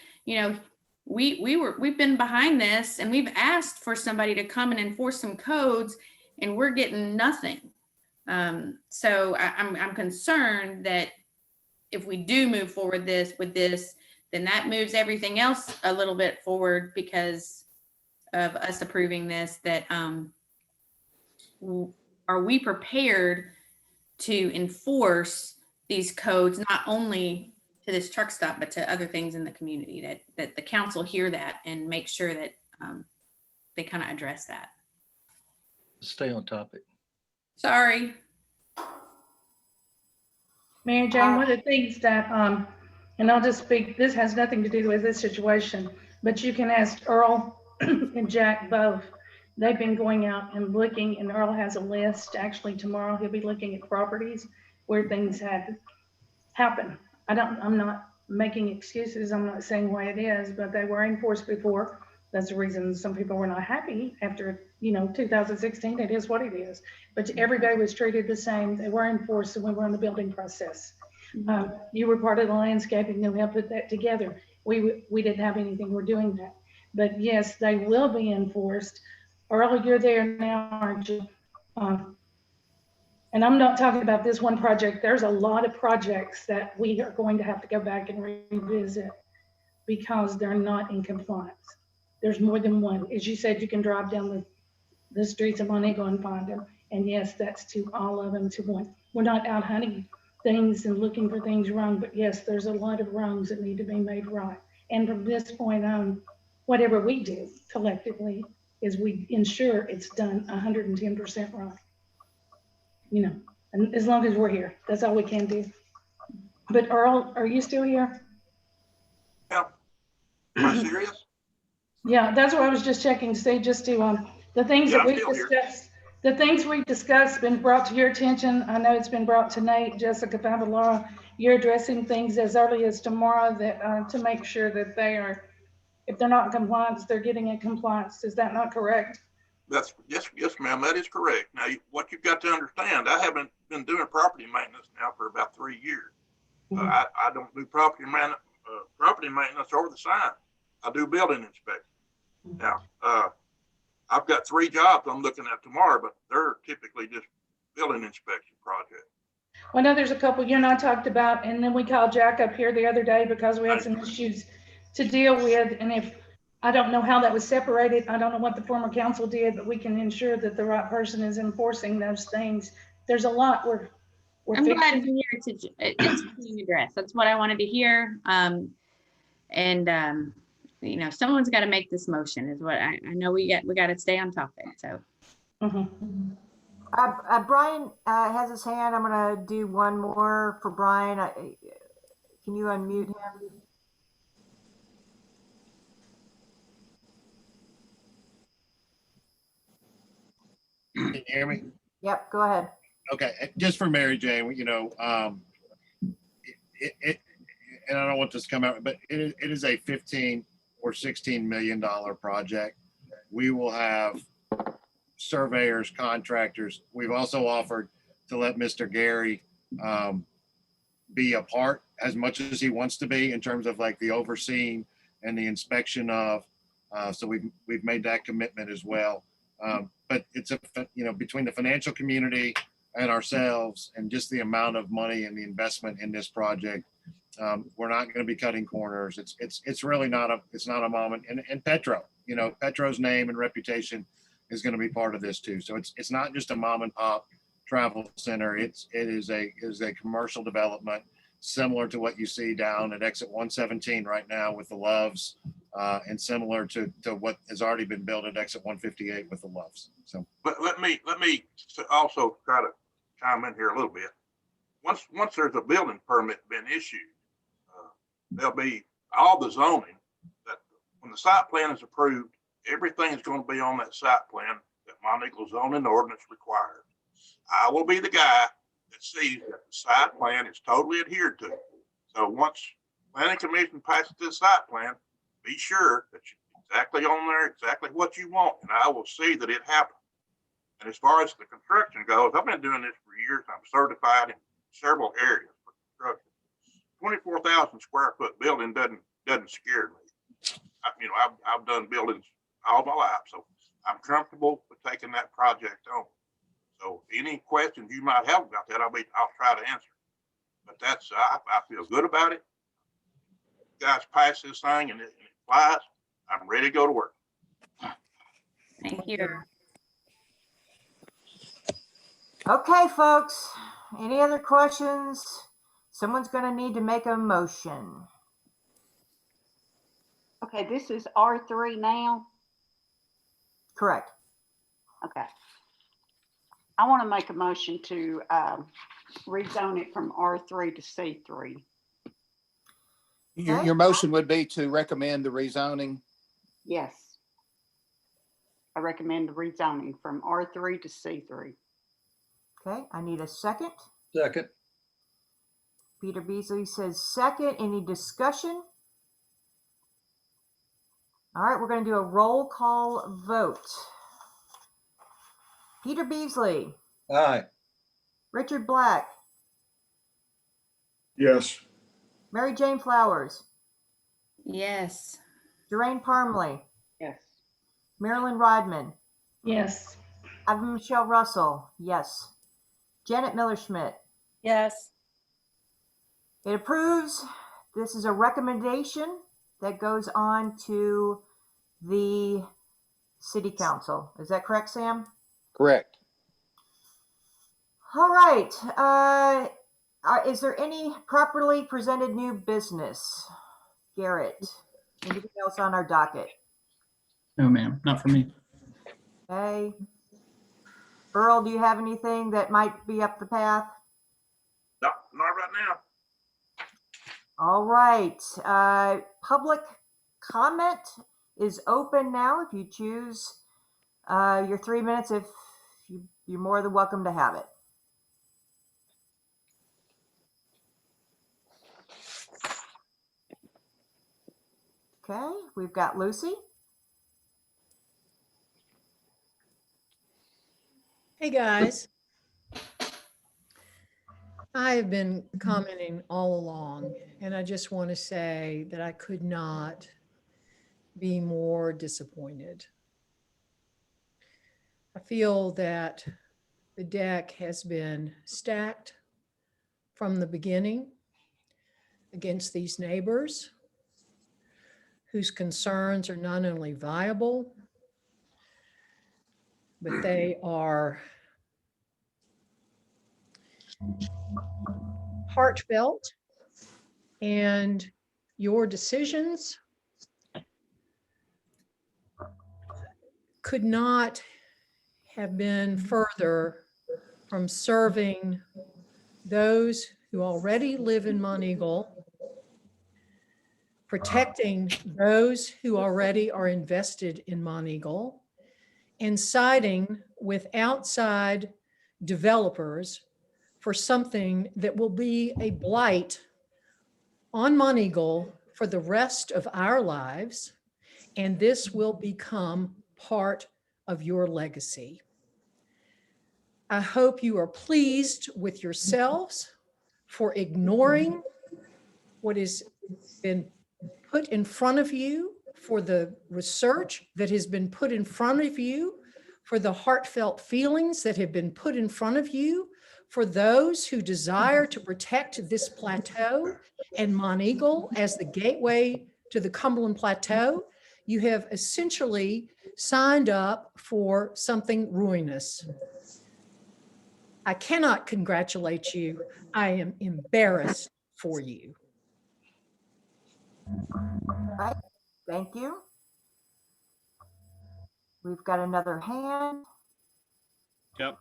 we've been behind this and we've asked for somebody to come and enforce some codes and we're getting nothing. So I'm concerned that if we do move forward with this, then that moves everything else a little bit forward because of us approving this. That are we prepared to enforce these codes, not only to this truck stop, but to other things in the community, that the council hear that and make sure that they kind of address that. Stay on topic. Sorry. Mary Jane, one of the things that, and I'll just speak, this has nothing to do with this situation, but you can ask Earl and Jack both. They've been going out and looking, and Earl has a list. Actually, tomorrow he'll be looking at properties where things have happened. I'm not making excuses. I'm not saying why it is, but they were enforced before. That's the reason some people were not happy after, 2016. It is what it is. But everybody was treated the same. They were enforced, and we were in the building process. You were part of the landscaping, and we helped put that together. We didn't have anything. We're doing that. But yes, they will be enforced. Earl, you're there now, aren't you? And I'm not talking about this one project. There's a lot of projects that we are going to have to go back and revisit because they're not in compliance. There's more than one. As you said, you can drive down the streets of Monteagle and find them. And yes, that's to all of them to one. We're not out hunting things and looking for things wrong, but yes, there's a lot of wrongs that need to be made right. And from this point on, whatever we do collectively is we ensure it's done 110% right. And as long as we're here, that's all we can do. But Earl, are you still here? Yeah. Am I serious? Yeah, that's what I was just checking to see, just to, the things that we've discussed, the things we've discussed been brought to your attention. I know it's been brought to Nate, Jessica, Favalora. You're addressing things as early as tomorrow that to make sure that they are, if they're not in compliance, they're getting in compliance. Is that not correct? That's yes, ma'am. That is correct. Now, what you've got to understand, I haven't been doing property maintenance now for about 3 years. Mm-hmm. I don't do property maintenance over the sign. I do building inspection. Mm-hmm. Now, I've got 3 jobs I'm looking at tomorrow, but they're typically just building inspection projects. Well, I know there's a couple you and I talked about, and then we called Jack up here the other day because we had some issues to deal with. And if I don't know how that was separated, I don't know what the former council did, but we can ensure that the right person is enforcing those things. There's a lot we're I'm glad to hear it's being addressed. That's what I wanted to hear. Someone's got to make this motion is what I know. We got to stay on topic. So. Mm-hmm. Brian has his hand. I'm going to do one more for Brian. Can you unmute him? you hear me? Yep, go ahead. Okay, just for Mary Jane, and I don't want this to come out, but it is a 15 or $16 million project. We will have surveyors, contractors. We've also offered to let Mr. Gary be a part as much as he wants to be in terms of like the overseeing and the inspection of. So we've made that commitment as well. But it's between the financial community and ourselves and just the amount of money and the investment in this project, we're not going to be cutting corners. It's really not a moment. And Petro, Petro's name and reputation is going to be part of this too. So it's not just a mom and pop travel center. It is a commercial development similar to what you see down at exit 117 right now with the Loves, and similar to what has already been built at exit 158 with the Loves. So, but let me also try to chime in here a little bit. Once there's a building permit been issued, there'll be all the zoning that when the site plan is approved, everything is going to be on that site plan that Monteagle zoning ordinance requires. I will be the guy that sees that the site plan is totally adhered to. So once planning commission passes this site plan, be sure that you're exactly on there, exactly what you want, and I will see that it happens. And as far as the construction goes, I've been doing this for years. I'm certified in several areas for construction. 24,000 square foot building doesn't scare me. I've done buildings all my life, so I'm comfortable with taking that project on. So any questions you might have about that, I'll try to answer. But I feel good about it. You guys pass this thing and it flies. I'm ready to go to work. Thank you. Okay, folks, any other questions? Someone's going to need to make a motion. Okay, this is R3 now? Correct. Okay. I want to make a motion to rezone it from R3 to C3. Your motion would be to recommend the rezoning? Yes. I recommend the rezoning from R3 to C3. Okay, I need a second. Second. Peter Beasley says second. Any discussion? All right, we're going to do a roll call vote. Peter Beasley. Aye. Richard Black. Yes. Mary Jane Flowers. Yes. Doreen Parmley. Yes. Marilyn Rodman. Yes. Ivan Michelle Russell. Yes. Janet Miller-Schmidt. Yes. It approves. This is a recommendation that goes on to the city council. Is that correct, Sam? Correct. All right. Is there any properly presented new business? Garrett, anything else on our docket? No, ma'am, not for me. Okay. Earl, do you have anything that might be up the path? No, not right now. All right. Public comment is open now. If you choose your 3 minutes, if you're more than welcome to have it. Okay, we've got Lucy. Hey, guys. I have been commenting all along, and I just want to say that I could not be more disappointed. I feel that the deck has been stacked from the beginning against these neighbors whose concerns are not only viable, but they are heartfelt, and your decisions could not have been further from serving those who already live in Monteagle, protecting those who already are invested in Monteagle, and siding with outside developers for something that will be a blight on Monteagle for the rest of our lives, and this will become part of your legacy. I hope you are pleased with yourselves for ignoring what has been put in front of you, for the research that has been put in front of you, for the heartfelt feelings that have been put in front of you, for those who desire to protect this plateau and Monteagle as the gateway to the Cumberland Plateau. You have essentially signed up for something ruinous. I cannot congratulate you. I am embarrassed for you. Right. Thank you. We've got another hand. Yep.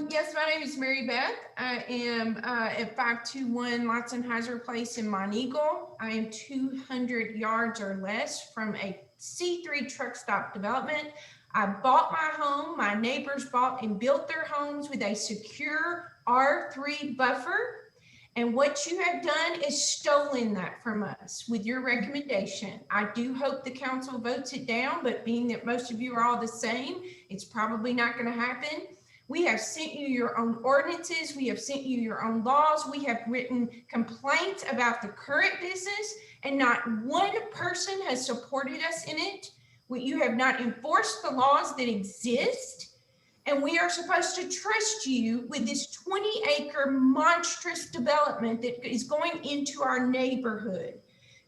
Yes, my name is Mary Beth. I am at 521 Lotzenheiser Place in Monteagle. I am 200 yards or less from a C3 truck stop development. I bought my home. My neighbors bought and built their homes with a secure R3 buffer. And what you have done is stolen that from us with your recommendation. I do hope the council votes it down, but being that most of you are all the same, it's probably not going to happen. We have sent you your own ordinances. We have sent you your own laws. We have written complaints about the current business, and not one person has supported us in it. You have not enforced the laws that exist. And we are supposed to trust you with this 20-acre monstrous development that is going into our neighborhood.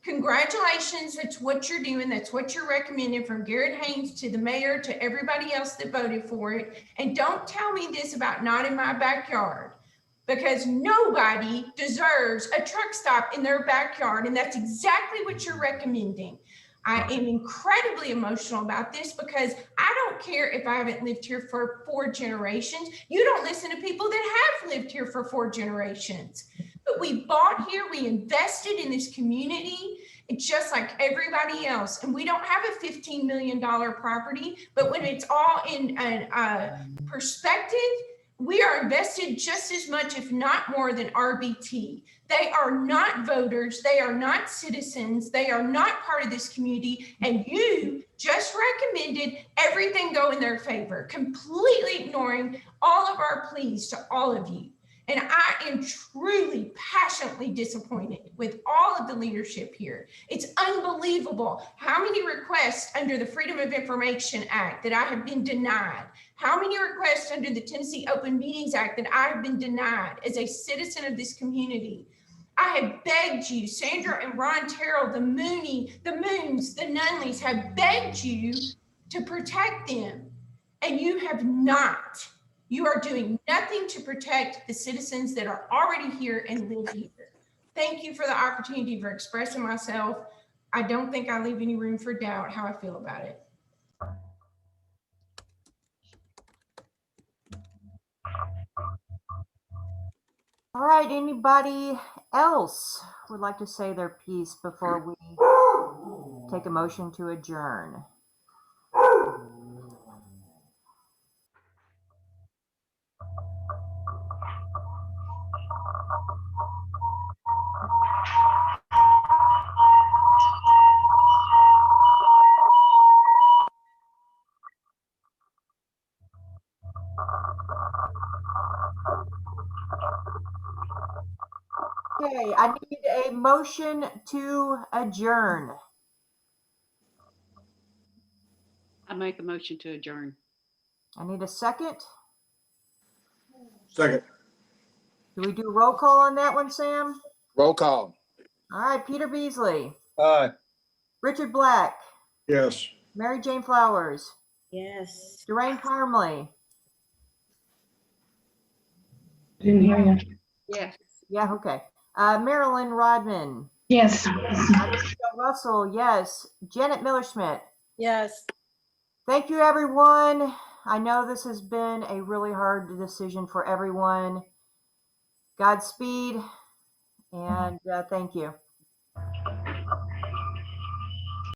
Congratulations, that's what you're doing. That's what you're recommending, from Garrett Haynes to the mayor to everybody else that voted for it. And don't tell me this about not in my backyard, because nobody deserves a truck stop in their backyard. And that's exactly what you're recommending. I am incredibly emotional about this because I don't care if I haven't lived here for 4 generations. You don't listen to people that have lived here for 4 generations. But we bought here, we invested in this community, just like everybody else. And we don't have a $15 million property, but when it's all in perspective, we are invested just as much, if not more, than RBT. They are not voters. They are not citizens. They are not part of this community. And you just recommended everything go in their favor, completely ignoring all of our pleas to all of you. And I am truly, passionately disappointed with all of the leadership here. It's unbelievable how many requests under the Freedom of Information Act that I have been denied. How many requests under the Tennessee Open Meetings Act that I have been denied as a citizen of this community. I have begged you, Sandra and Ron Terrell, the Moonies, the Nunleys have begged you to protect them, and you have not. You are doing nothing to protect the citizens that are already here and live here. Thank you for the opportunity for expressing myself. I don't think I leave any room for doubt how I feel about it. All right, anybody else would like to say their piece before we take a motion to adjourn? Okay, I need a motion to adjourn. I make a motion to adjourn. I need a second. Second. Do we do roll call on that one, Sam? Roll call. All right, Peter Beasley. Aye. Richard Black. Yes. Mary Jane Flowers. Yes. Doreen Parmley. Didn't hear you. Yes. Yeah, okay. Marilyn Rodman. Yes. Michelle Russell, yes. Janet Miller-Schmidt. Yes. Thank you, everyone. I know this has been a really hard decision for everyone. Godspeed, and thank you.